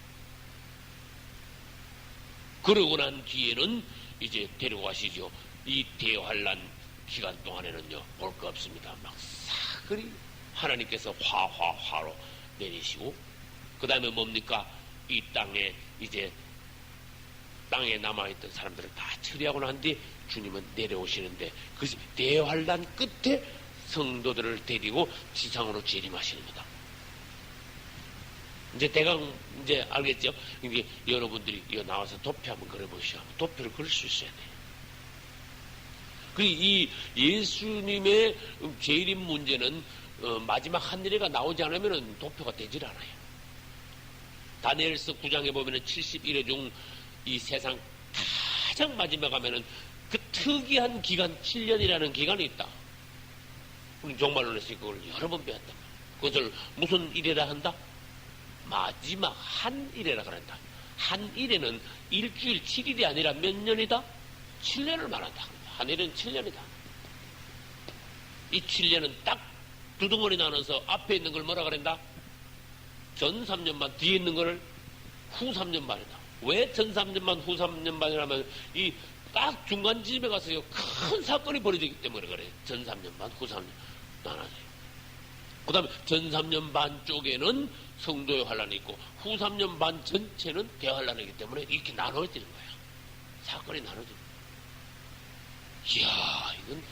그러고 난 뒤에는 이제 데려가시죠. 이 대환란 기간 동안에는요 볼 거 없습니다. 막 사그리 하나님께서 화로 내리시고 그 다음에 뭡니까? 이 땅에 이제 땅에 남아있던 사람들을 다 처리하고 난 뒤에 주님은 내려오시는데 그 대환란 끝에 성도들을 데리고 지상으로 재림하시는 거다. 이제 대강 이제 알겠죠? 이게 여러분들이 이거 나와서 도표 한번 그려보시오. 도표를 그릴 수 있어야 돼요. 이 예수님의 재림 문제는 마지막 한일회가 나오지 않으면 도표가 되질 않아요. 다니엘서 9장에 보면은 71회 중 이 세상 가장 마지막 하면은 그 특이한 기간 7년이라는 기간이 있다. 우리 종말론에서 그걸 여러 번 배웠단 말이야. 그것을 무슨 일이라 한다? 마지막 한일회라 그런다. 한일회는 일주일 7일이 아니라 몇 년이다? 7년을 말한다. 한일회는 7년이다. 이 7년은 딱 두 덩어리 나눠서 앞에 있는 걸 뭐라 그런다? 전 3년 반, 뒤에 있는 걸 후 3년 반이다. 왜 전 3년 반, 후 3년 반이라면 이 딱 중간쯤에 가서 큰 사건이 벌어지기 때문에 그래. 전 3년 반, 후 3년 나눠져요. 그 다음에 전 3년 반 쪽에는 성도의 환란이 있고 후 3년 반 전체는 대환란이기 때문에 이렇게 나눠지는 거야. 사건이 나눠지는 거야. 이야, 이건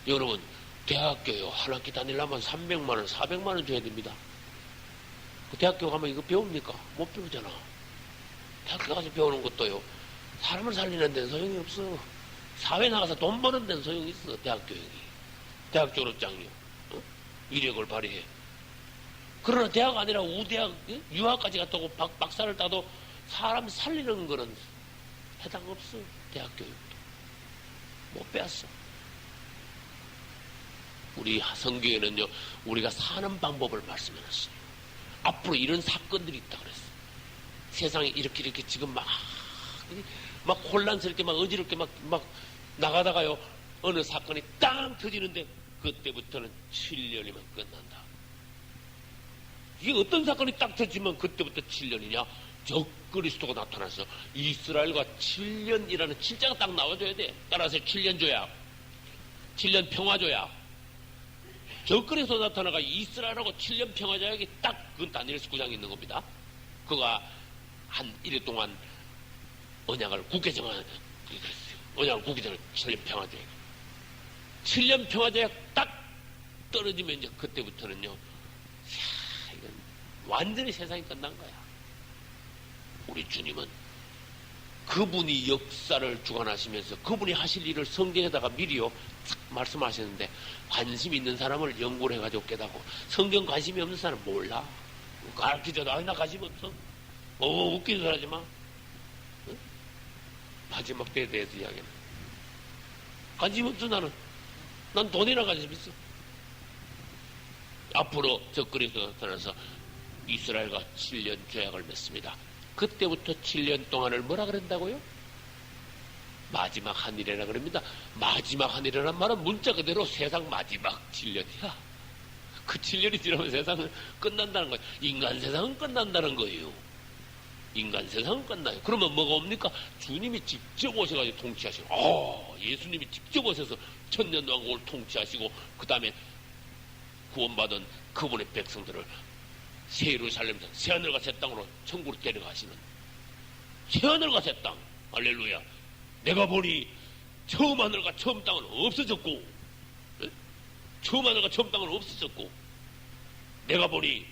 여러분 대학교요. 한 학기 다니려면 300만 원, 400만 원 줘야 됩니다. 그 대학교 가면 이거 배웁니까? 못 배우잖아. 대학교 가서 배우는 것도요. 사람을 살리는 데는 소용이 없어. 사회 나가서 돈 버는 데는 소용이 있어. 대학 교육이. 대학 졸업장이요. 이력을 발휘해. 그러나 대학 아니라 우대학, 유학까지 갔다고 박사를 따도 사람 살리는 거는 해당 없어. 대학 교육도. 못 배웠어. 우리 성경에는요, 우리가 사는 방법을 말씀해놨어요. 앞으로 이런 사건들이 있다 그랬어. 세상에 이렇게 지금 막 혼란스럽게 막 어지럽게 막 나가다가요, 어느 사건이 땅 터지는데 그때부터는 7년이면 끝난다. 이게 어떤 사건이 딱 터지면 그때부터 7년이냐? 적그리스도가 나타나서 이스라엘과 7년이라는 7자가 딱 나와줘야 돼. 따라서 7년 조약, 7년 평화 조약. 적그리스도 나타나가 이스라엘하고 7년 평화 조약이 딱 그건 다니엘서 9장에 있는 겁니다. 그가 한 1일 동안 언약을 굳게 정한 언약을 굳게 정한 7년 평화 조약. 7년 평화 조약 딱 떨어지면 이제 그때부터는요, 이건 완전히 세상이 끝난 거야. 우리 주님은 그분이 역사를 주관하시면서 그분이 하실 일을 성경에다가 미리요 딱 말씀하셨는데, 관심 있는 사람을 연구를 해가지고 깨닫고, 성경 관심이 없는 사람은 몰라. 가르치자도 아니 나 관심 없어. 웃기는 소리 하지 마. 응? 마지막 때에 대해서 이야기는 관심 없어. 난 돈이나 관심 있어. 앞으로 적그리스도가 나타나서 이스라엘과 7년 조약을 맺습니다. 그때부터 7년 동안을 뭐라 그런다고요? 마지막 한일이라 그럽니다. 마지막 한일이라는 말은 문자 그대로 세상 마지막 7년이야. 그 7년이 지나면 세상은 끝난다는 거예요. 인간 세상은 끝난다는 거예요. 인간 세상은 끝나요. 그러면 뭐가 옵니까? 주님이 직접 오셔가지고 통치하시고, 예수님이 직접 오셔서 1000년 동안 그걸 통치하시고, 그 다음에 구원받은 그분의 백성들을 새 예루살렘에서 새하늘과 새 땅으로 천국으로 데려가시는, 새하늘과 새 땅, 할렐루야. 내가 보니 처음 하늘과 처음 땅은 없어졌고, 처음 하늘과 처음 땅은 없어졌고, 내가 보니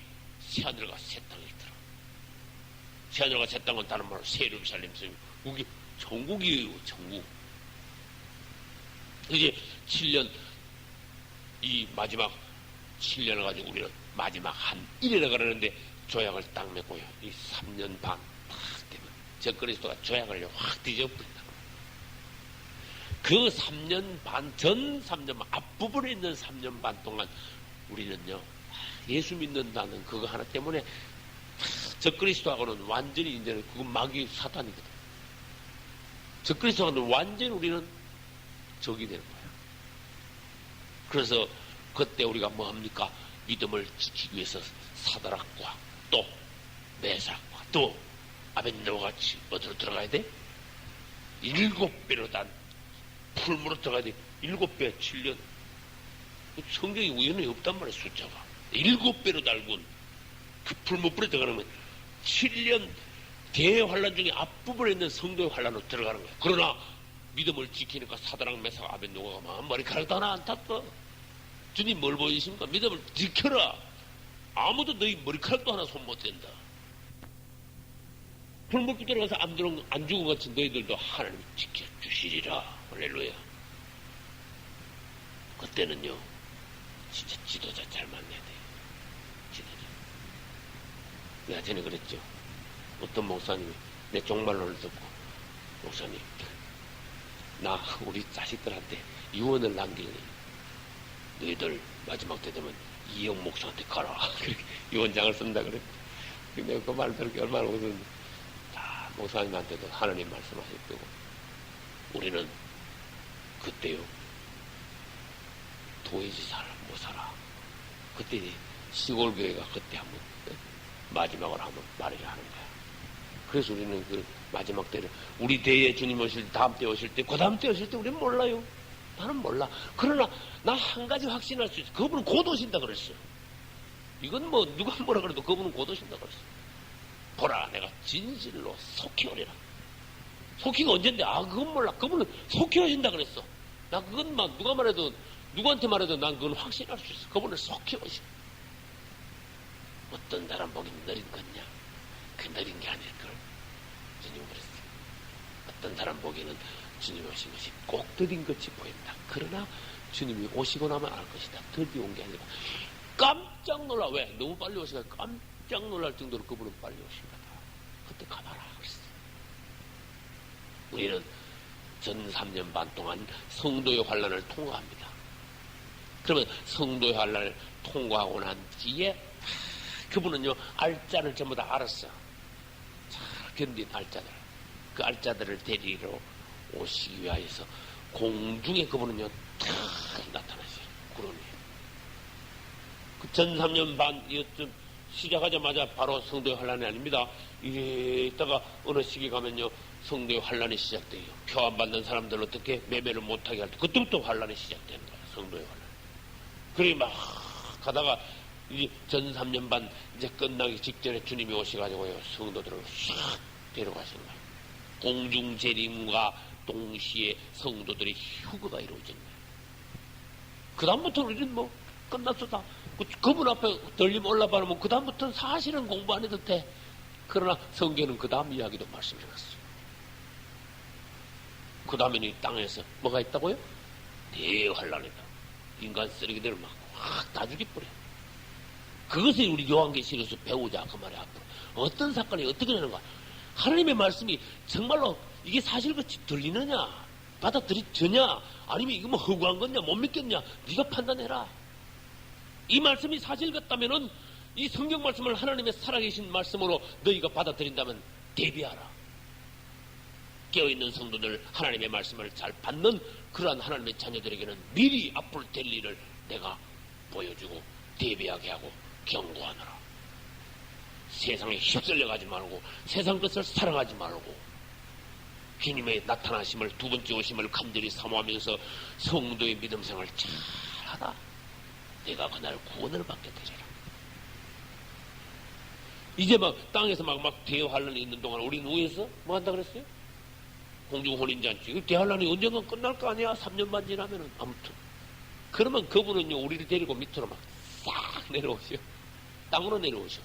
새하늘과 새 땅이 있더라. 새하늘과 새 땅은 다른 말로 새 예루살렘, 그게 천국이에요. 천국. 이제 7년, 이 마지막 7년을 가지고 우리는 마지막 한 1이라 그러는데, 조약을 딱 맺고요, 이 3년 반 딱 되면 적그리스도가 조약을 확 뒤져버린다. 그 3년 반, 전 3년 반, 앞부분에 있는 3년 반 동안 우리는요, 예수 믿는다는 그거 하나 때문에 적그리스도하고는 완전히 이제는 그건 마귀 사탄이거든. 적그리스도하고는 완전히 우리는 적이 되는 거야. 그래서 그때 우리가 뭐 합니까? 믿음을 지키기 위해서 사드락과 또 메삭과 또 아벤노와 같이 어디로 들어가야 돼? 7배로 단 풀무로 들어가야 돼. 7배 7년. 성경이 우연히 없단 말이야. 숫자가 7배로 달군 그 풀무불에 들어가는 7년 대환란 중에 앞부분에 있는 성도의 환란으로 들어가는 거야. 그러나 믿음을 지키니까 사드락 메삭 아벤노가 머리카락도 하나 안 탔어. 주님 뭘 보이십니까? 믿음을 지켜라. 아무도 너희 머리카락도 하나 손 못 댄다. 풀무불 들어가서 안 죽은 것 같은 너희들도 하나님이 지켜주시리라. 할렐루야. 그때는요, 진짜 지도자 잘 만나야 돼. 지도자. 내가 전에 그랬죠. 어떤 목사님이 내 종말론을 듣고, 목사님, 나 우리 자식들한테 유언을 남길래 너희들 마지막 때 되면 이영 목사한테 가라. 유언장을 쓴다 그래. 근데 그 말 들을 게 얼마나 웃었는데, 목사님한테도 하나님 말씀하실 거고, 우리는 그때요, 도회지 못 살아. 그때 시골교회가 그때 한번 마지막으로 한번 말을 하는 거야. 그래서 우리는 그 마지막 때를, 우리 대에 주님 오실 때, 다음 때 오실 때, 그 다음 때 오실 때 우리는 몰라요. 나는 몰라. 그러나 나 한 가지 확신할 수 있어. 그분은 곧 오신다 그랬어. 이건 뭐 누가 뭐라 그래도 그분은 곧 오신다 그랬어. 보라, 내가 진실로 속히 오리라. 속히가 언젠데? 그건 몰라. 그분은 속히 오신다 그랬어. 나 그것만 누가 말해도, 누구한테 말해도 난 그건 확신할 수 있어. 그분은 속히 오셔. 어떤 사람 보기 느린 거냐? 그 느린 게 아닐걸. 주님 그랬어. 어떤 사람 보기에는 주님이 오신 것이 꼭 드린 것이 보인다. 그러나 주님이 오시고 나면 알 것이다. 드디어 온 게 아니라 깜짝 놀라. 왜? 너무 빨리 오시니까 깜짝 놀랄 정도로 그분은 빨리 오신 거다. 그때 가봐라 그랬어. 우리는 전 3년 반 동안 성도의 환란을 통과합니다. 그러면 성도의 환란을 통과하고 난 뒤에 그분은요, 알짜를 전부 다 알았어. 잘 견딘 알짜들. 그 알짜들을 데리러 오시기 위하여서 공중에 그분은요, 탁 나타나셔요. 구름이. 그 전 3년 반, 이것좀 시작하자마자 바로 성도의 환란이 아닙니다. 이래 있다가 어느 시기 가면요, 성도의 환란이 시작돼요. 표 안 받는 사람들 어떻게 매매를 못하게 할 때 그때부터 환란이 시작되는 거예요. 성도의 환란. 그래 막 가다가 이제 전 3년 반 이제 끝나기 직전에 주님이 오셔가지고요, 성도들을 싹 데려가시는 거예요. 공중 재림과 동시에 성도들의 휴거가 이루어진 거예요. 그 다음부터는 우리는 뭐 끝났어 다. 그분 앞에 들림 올라가면 그 다음부터는 사실은 공부 안 해도 돼. 그러나 성경은 그 다음 이야기도 말씀해놨어요. 그 다음에는 이 땅에서 뭐가 있다고요? 대환란이다. 인간 쓰레기들을 막 확 다 죽여버려. 그것을 우리 요한계시록에서 배우자 그 말이야. 앞으로 어떤 사건이 어떻게 되는가. 하나님의 말씀이 정말로 이게 사실같이 들리느냐, 받아들이느냐, 아니면 이거 뭐 허구한 거냐, 못 믿겠냐, 네가 판단해라. 이 말씀이 사실 같다면은 이 성경 말씀을 하나님의 살아계신 말씀으로 너희가 받아들인다면 대비하라. 깨어있는 성도들 하나님의 말씀을 잘 받는 그러한 하나님의 자녀들에게는 미리 앞으로 될 일을 내가 보여주고 대비하게 하고 경고하노라. 세상에 휩쓸려가지 말고 세상 것을 사랑하지 말고 주님의 나타나심을, 두 번째 오심을 간절히 사모하면서 성도의 믿음 생활을 잘하라. 내가 그날 구원을 받게 되리라. 이제 막 땅에서 막 대환란이 있는 동안 우리는 위에서 뭐 한다 그랬어요? 공중혼인잔치. 대환란이 언젠가 끝날 거 아니야? 3년 반 지나면은. 아무튼 그러면 그분은요, 우리를 데리고 밑으로 막 싹 내려오셔. 땅으로 내려오셔.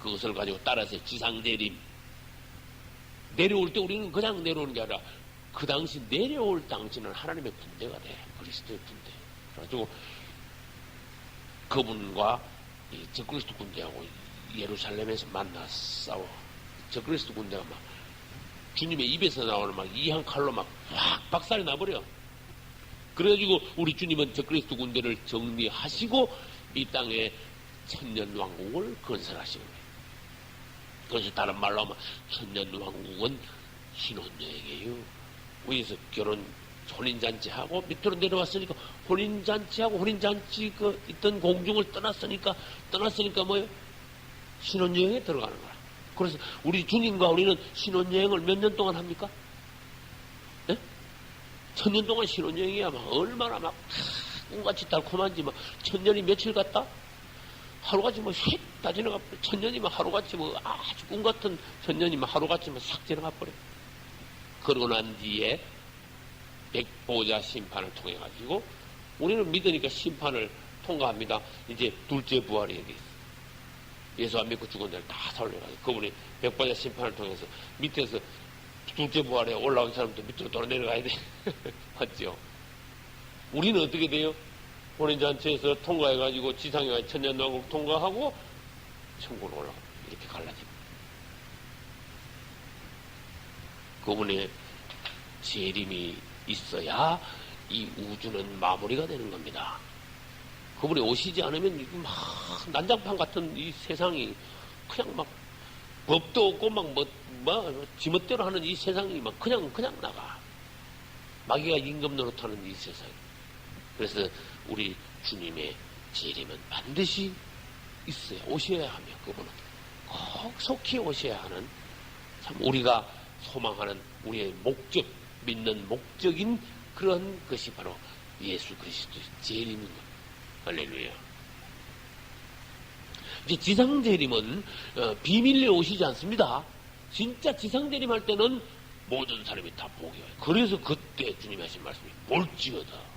그것을 가지고 따라서 지상대림. 내려올 때 우리는 그냥 내려오는 게 아니라 그 당시 내려올 당시는 하나님의 군대가 돼. 그리스도의 군대. 그래가지고 그분과 이 적그리스도 군대하고 예루살렘에서 만나 싸워. 적그리스도 군대가 막 주님의 입에서 나오는 막 이한 칼로 막 확 박살이 나버려. 그래가지고 우리 주님은 적그리스도 군대를 정리하시고 이 땅에 천년왕국을 건설하시는 거예요. 그래서 다른 말로 하면 천년왕국은 신혼여행이에요. 위에서 혼인잔치하고 밑으로 내려왔으니까 혼인잔치하고 혼인잔치 있던 공중을 떠났으니까 뭐예요? 신혼여행에 들어가는 거야. 그래서 우리 주님과 우리는 신혼여행을 몇 년 동안 합니까? 네? 1000년 동안 신혼여행이야. 막 얼마나 막 꿈같이 달콤한지 막 1000년이 며칠 같다? 하루같이 뭐 휙 다 지나가 버려. 1000년이면 하루같이 뭐 아주 꿈같은 1000년이면 하루같이 뭐 싹 지나가 버려. 그러고 난 뒤에 백보자 심판을 통해 가지고 우리는 믿으니까 심판을 통과합니다. 이제 둘째 부활이 여기 있어. 예수 안 믿고 죽은 자를 다 살려가지고 그분이 백보자 심판을 통해서 밑에서 둘째 부활에 올라온 사람도 밑으로 돌아 내려가야 돼. 맞죠? 우리는 어떻게 돼요? 혼인잔치에서 통과해가지고 지상에 가서 천년왕국 통과하고 천국으로 올라갑니다. 이렇게 갈라집니다. 그분의 재림이 있어야 이 우주는 마무리가 되는 겁니다. 그분이 오시지 않으면 막 난장판 같은 이 세상이 그냥 막 법도 없고 막 지멋대로 하는 이 세상이 막 그냥 나가. 마귀가 임금 노릇하는 이 세상. 그래서 우리 주님의 재림은 반드시 있어야, 오셔야 하며 그분은 꼭 속히 오셔야 하는 참 우리가 소망하는 우리의 목적, 믿는 목적인 그런 것이 바로 예수 그리스도의 재림인 겁니다. 할렐루야. 이제 지상재림은 비밀리에 오시지 않습니다. 진짜 지상재림할 때는 모든 사람이 다 보게 와요. 그래서 그때 주님이 하신 말씀이 볼지어다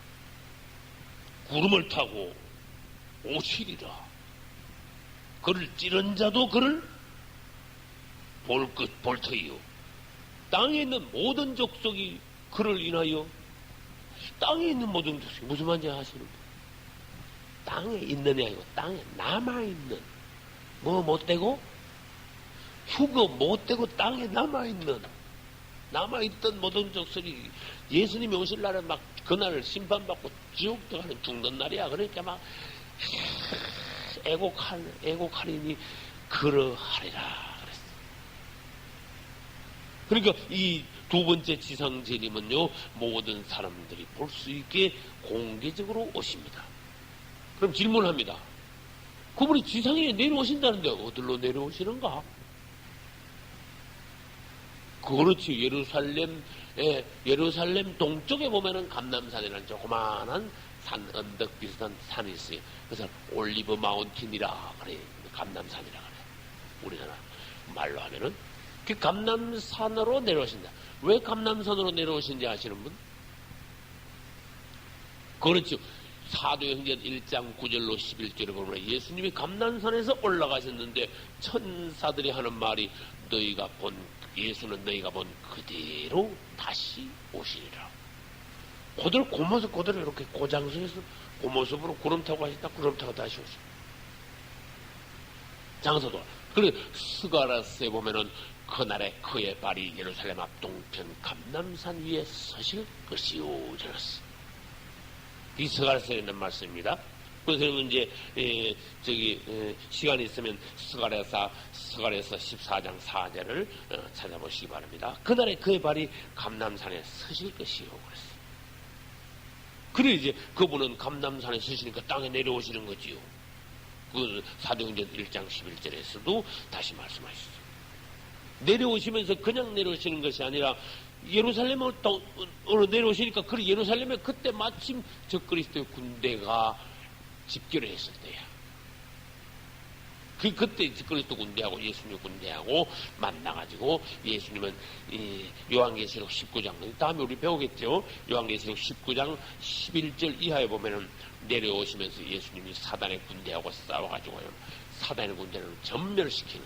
구름을 타고 오시리라. 그를 찌른 자도 그를 볼 터이요. 땅에 있는 모든 족속이 그를 인하여, 땅에 있는 모든 족속이 무슨 말인지 아시는 분? 땅에 있느냐 아니고 땅에 남아있는, 뭐 못되고 휴거 못되고 땅에 남아있던 모든 족속이 예수님이 오실 날은 막 그날 심판받고 지옥 들어가는 죽는 날이야. 그러니까 막 애곡하리니 그러하리라 그랬어. 그러니까 이 두 번째 지상재림은요, 모든 사람들이 볼 수 있게 공개적으로 오십니다. 그럼 질문합니다. 그분이 지상에 내려오신다는데 어디로 내려오시는가? 그렇지. 예루살렘 동쪽에 보면은 감람산이라는 조그마한 산, 언덕 비슷한 산이 있어요. 그래서 올리브 마운틴이라 그래. 감람산이라 그래. 우리나라 말로 하면은. 그 감람산으로 내려오신다. 왜 감람산으로 내려오신지 아시는 분? 그렇죠. 사도행전 1장 9절로 11절에 보면 예수님이 감람산에서 올라가셨는데 천사들이 하는 말이 예수는 너희가 본 그대로 다시 오시리라. 그대로 그 모습 그대로 이렇게 고장소에서 그 모습으로 구름 타고 가셨다. 구름 타고 다시 오시고. 장소도. 그래 스가랴서에 보면은 그날에 그의 발이 예루살렘 앞 동편 감람산 위에 서실 것이요. 저랬어. 이 스가랴서에 있는 말씀입니다. 그래서 이제 시간이 있으면 스가랴서 14장 4절을 찾아보시기 바랍니다. 그날에 그의 발이 감람산에 서실 것이요. 그랬어요. 그래 이제 그분은 감람산에 서시니까 땅에 내려오시는 거지요. 그 사도행전 1장 11절에서도 다시 말씀하셨어요. 내려오시면서 그냥 내려오시는 것이 아니라 예루살렘으로 내려오시니까 그 예루살렘에 그때 마침 적그리스도의 군대가 집결을 했을 때야. 그때 적그리스도 군대하고 예수님 군대하고 만나가지고 예수님은 요한계시록 19장 다음에 우리 배우겠죠. 요한계시록 19장 11절 이하에 보면은 내려오시면서 예수님이 사단의 군대하고 싸워가지고 사단의 군대를 전멸시키는.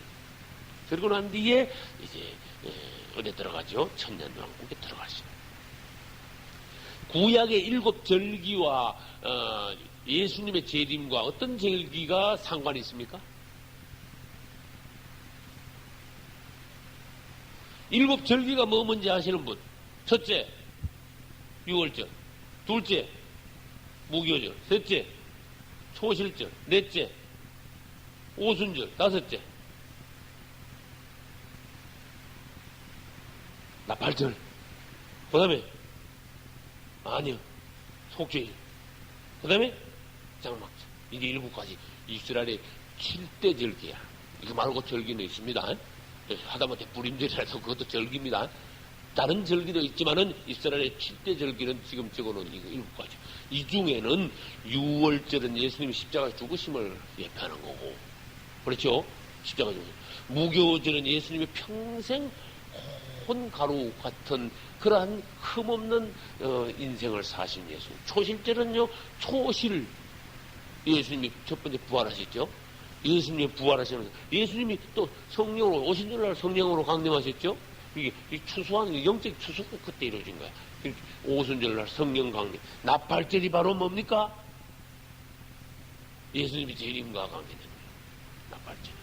그리고 난 뒤에 이제 어디 들어가죠? 천년왕국에 들어가시죠. 구약의 7 절기와 예수님의 재림과 어떤 절기가 상관이 있습니까? 7 절기가 뭐 뭔지 아시는 분? 첫째, 유월절. 둘째, 무교절. 셋째, 초실절. 넷째, 오순절. 다섯째, 나팔절. 그 다음에 아니요, 속죄일. 그 다음에 장막절. 이게 7가지 이스라엘의 7대 절기야. 이거 말고 절기는 있습니다. 하다못해 불임절이라도 그것도 절기입니다. 다른 절기도 있지만은 이스라엘의 7대 절기는 지금 적어놓은 이거 7가지. 이 중에는 6월절은 예수님이 십자가 죽으심을 예표하는 거고, 그렇죠? 십자가 죽으심. 무교절은 예수님이 평생 혼가루 같은 그러한 흠없는 인생을 사신 예수. 초실절은요, 초실. 예수님이 첫 번째 부활하셨죠. 예수님이 부활하시면서 예수님이 또 성령으로 오신절날 성령으로 강림하셨죠. 이게 추수한 영적 추수가 그때 이루어진 거야. 오순절날 성령 강림. 나팔절이 바로 뭡니까? 예수님이 재림과 강림된 거예요. 나팔절.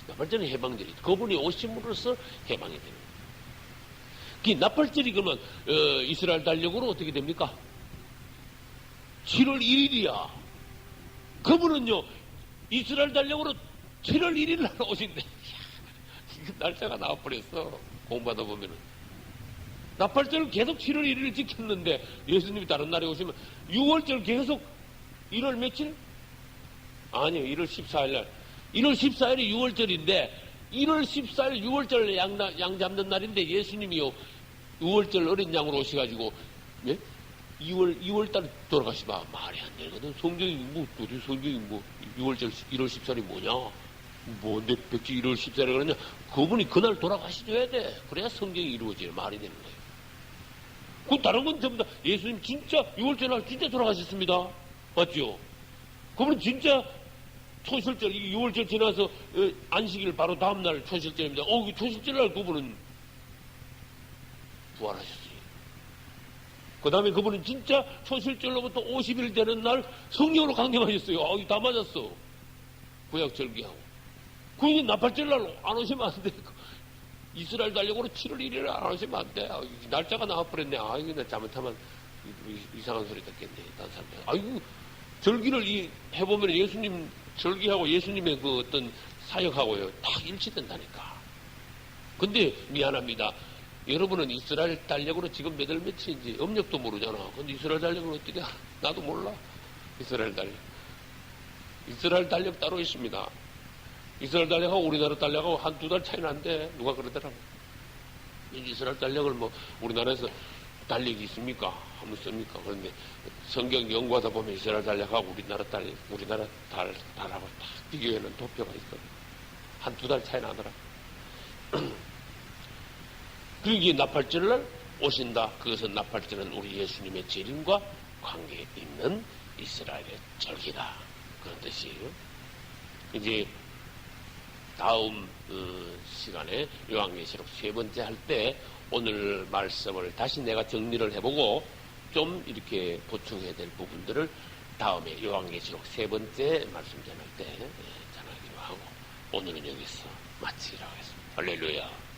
나팔절은 해방절이. 그분이 오심으로써 해방이 되는 거예요. 그 나팔절이 그러면 이스라엘 달력으로 어떻게 됩니까? 7월 1일이야. 그분은요 이스라엘 달력으로 7월 1일 날 오신대. 날짜가 나와버렸어. 공부하다 보면은. 나팔절을 계속 7월 1일을 지켰는데 예수님이 다른 날에 오시면 6월절 계속 1월 며칠? 아니요. 1월 14일 날. 1월 14일이 6월절인데 1월 14일 6월절 양 잡는 날인데 예수님이요 6월절 어린 양으로 오셔가지고 예? 2월 달에 돌아가시면 말이 안 되거든. 성경이 뭐 어디 성경이 뭐 6월절 1월 14일이 뭐냐? 내 백지 1월 14일에 그러냐? 그분이 그날 돌아가셔야 돼. 그래야 성경이 이루어질 말이 되는 거예요. 그 다른 건 전부 다 예수님 진짜 6월절 날 진짜 돌아가셨습니다. 맞죠? 그분은 진짜 초실절 6월절 지나서 안식일 바로 다음날 초실절입니다. 초실절 날 그분은 부활하셨어요. 그 다음에 그분은 진짜 초실절로부터 50일 되는 날 성령으로 강림하셨어요. 다 맞았어. 구약 절기하고. 그게 나팔절 날 안 오시면 안 돼. 이스라엘 달력으로 7월 1일에 안 오시면 안 돼. 날짜가 나와버렸네. 이거 나 잘못하면 이상한 소리 듣겠네. 다른 사람들. 절기를 해보면 예수님 절기하고 예수님의 그 어떤 사역하고요. 딱 일치된다니까. 근데 미안합니다. 여러분은 이스라엘 달력으로 지금 몇 월 며칠인지 음력도 모르잖아. 근데 이스라엘 달력을 어떻게 알아? 나도 몰라. 이스라엘 달력. 이스라엘 달력 따로 있습니다. 이스라엘 달력하고 우리나라 달력하고 한 두 달 차이 난데 누가 그러더라고. 이스라엘 달력을 뭐 우리나라에서 달력이 있습니까? 한번 씁니까? 그런데 성경 연구하다 보면 이스라엘 달력하고 우리나라 달력, 우리나라 달하고 딱 비교해놓은 도표가 있거든. 한 두 달 차이 나더라. 그게 나팔절날 오신다. 그것은 나팔절은 우리 예수님의 재림과 관계 있는 이스라엘의 절기다. 그런 뜻이에요. 이제 다음 시간에 요한계시록 세 번째 할 때 오늘 말씀을 다시 내가 정리를 해보고 좀 이렇게 보충해야 될 부분들을 다음에 요한계시록 세 번째 말씀 전할 때 전하기로 하고 오늘은 여기서 마치기로 하겠습니다. 할렐루야.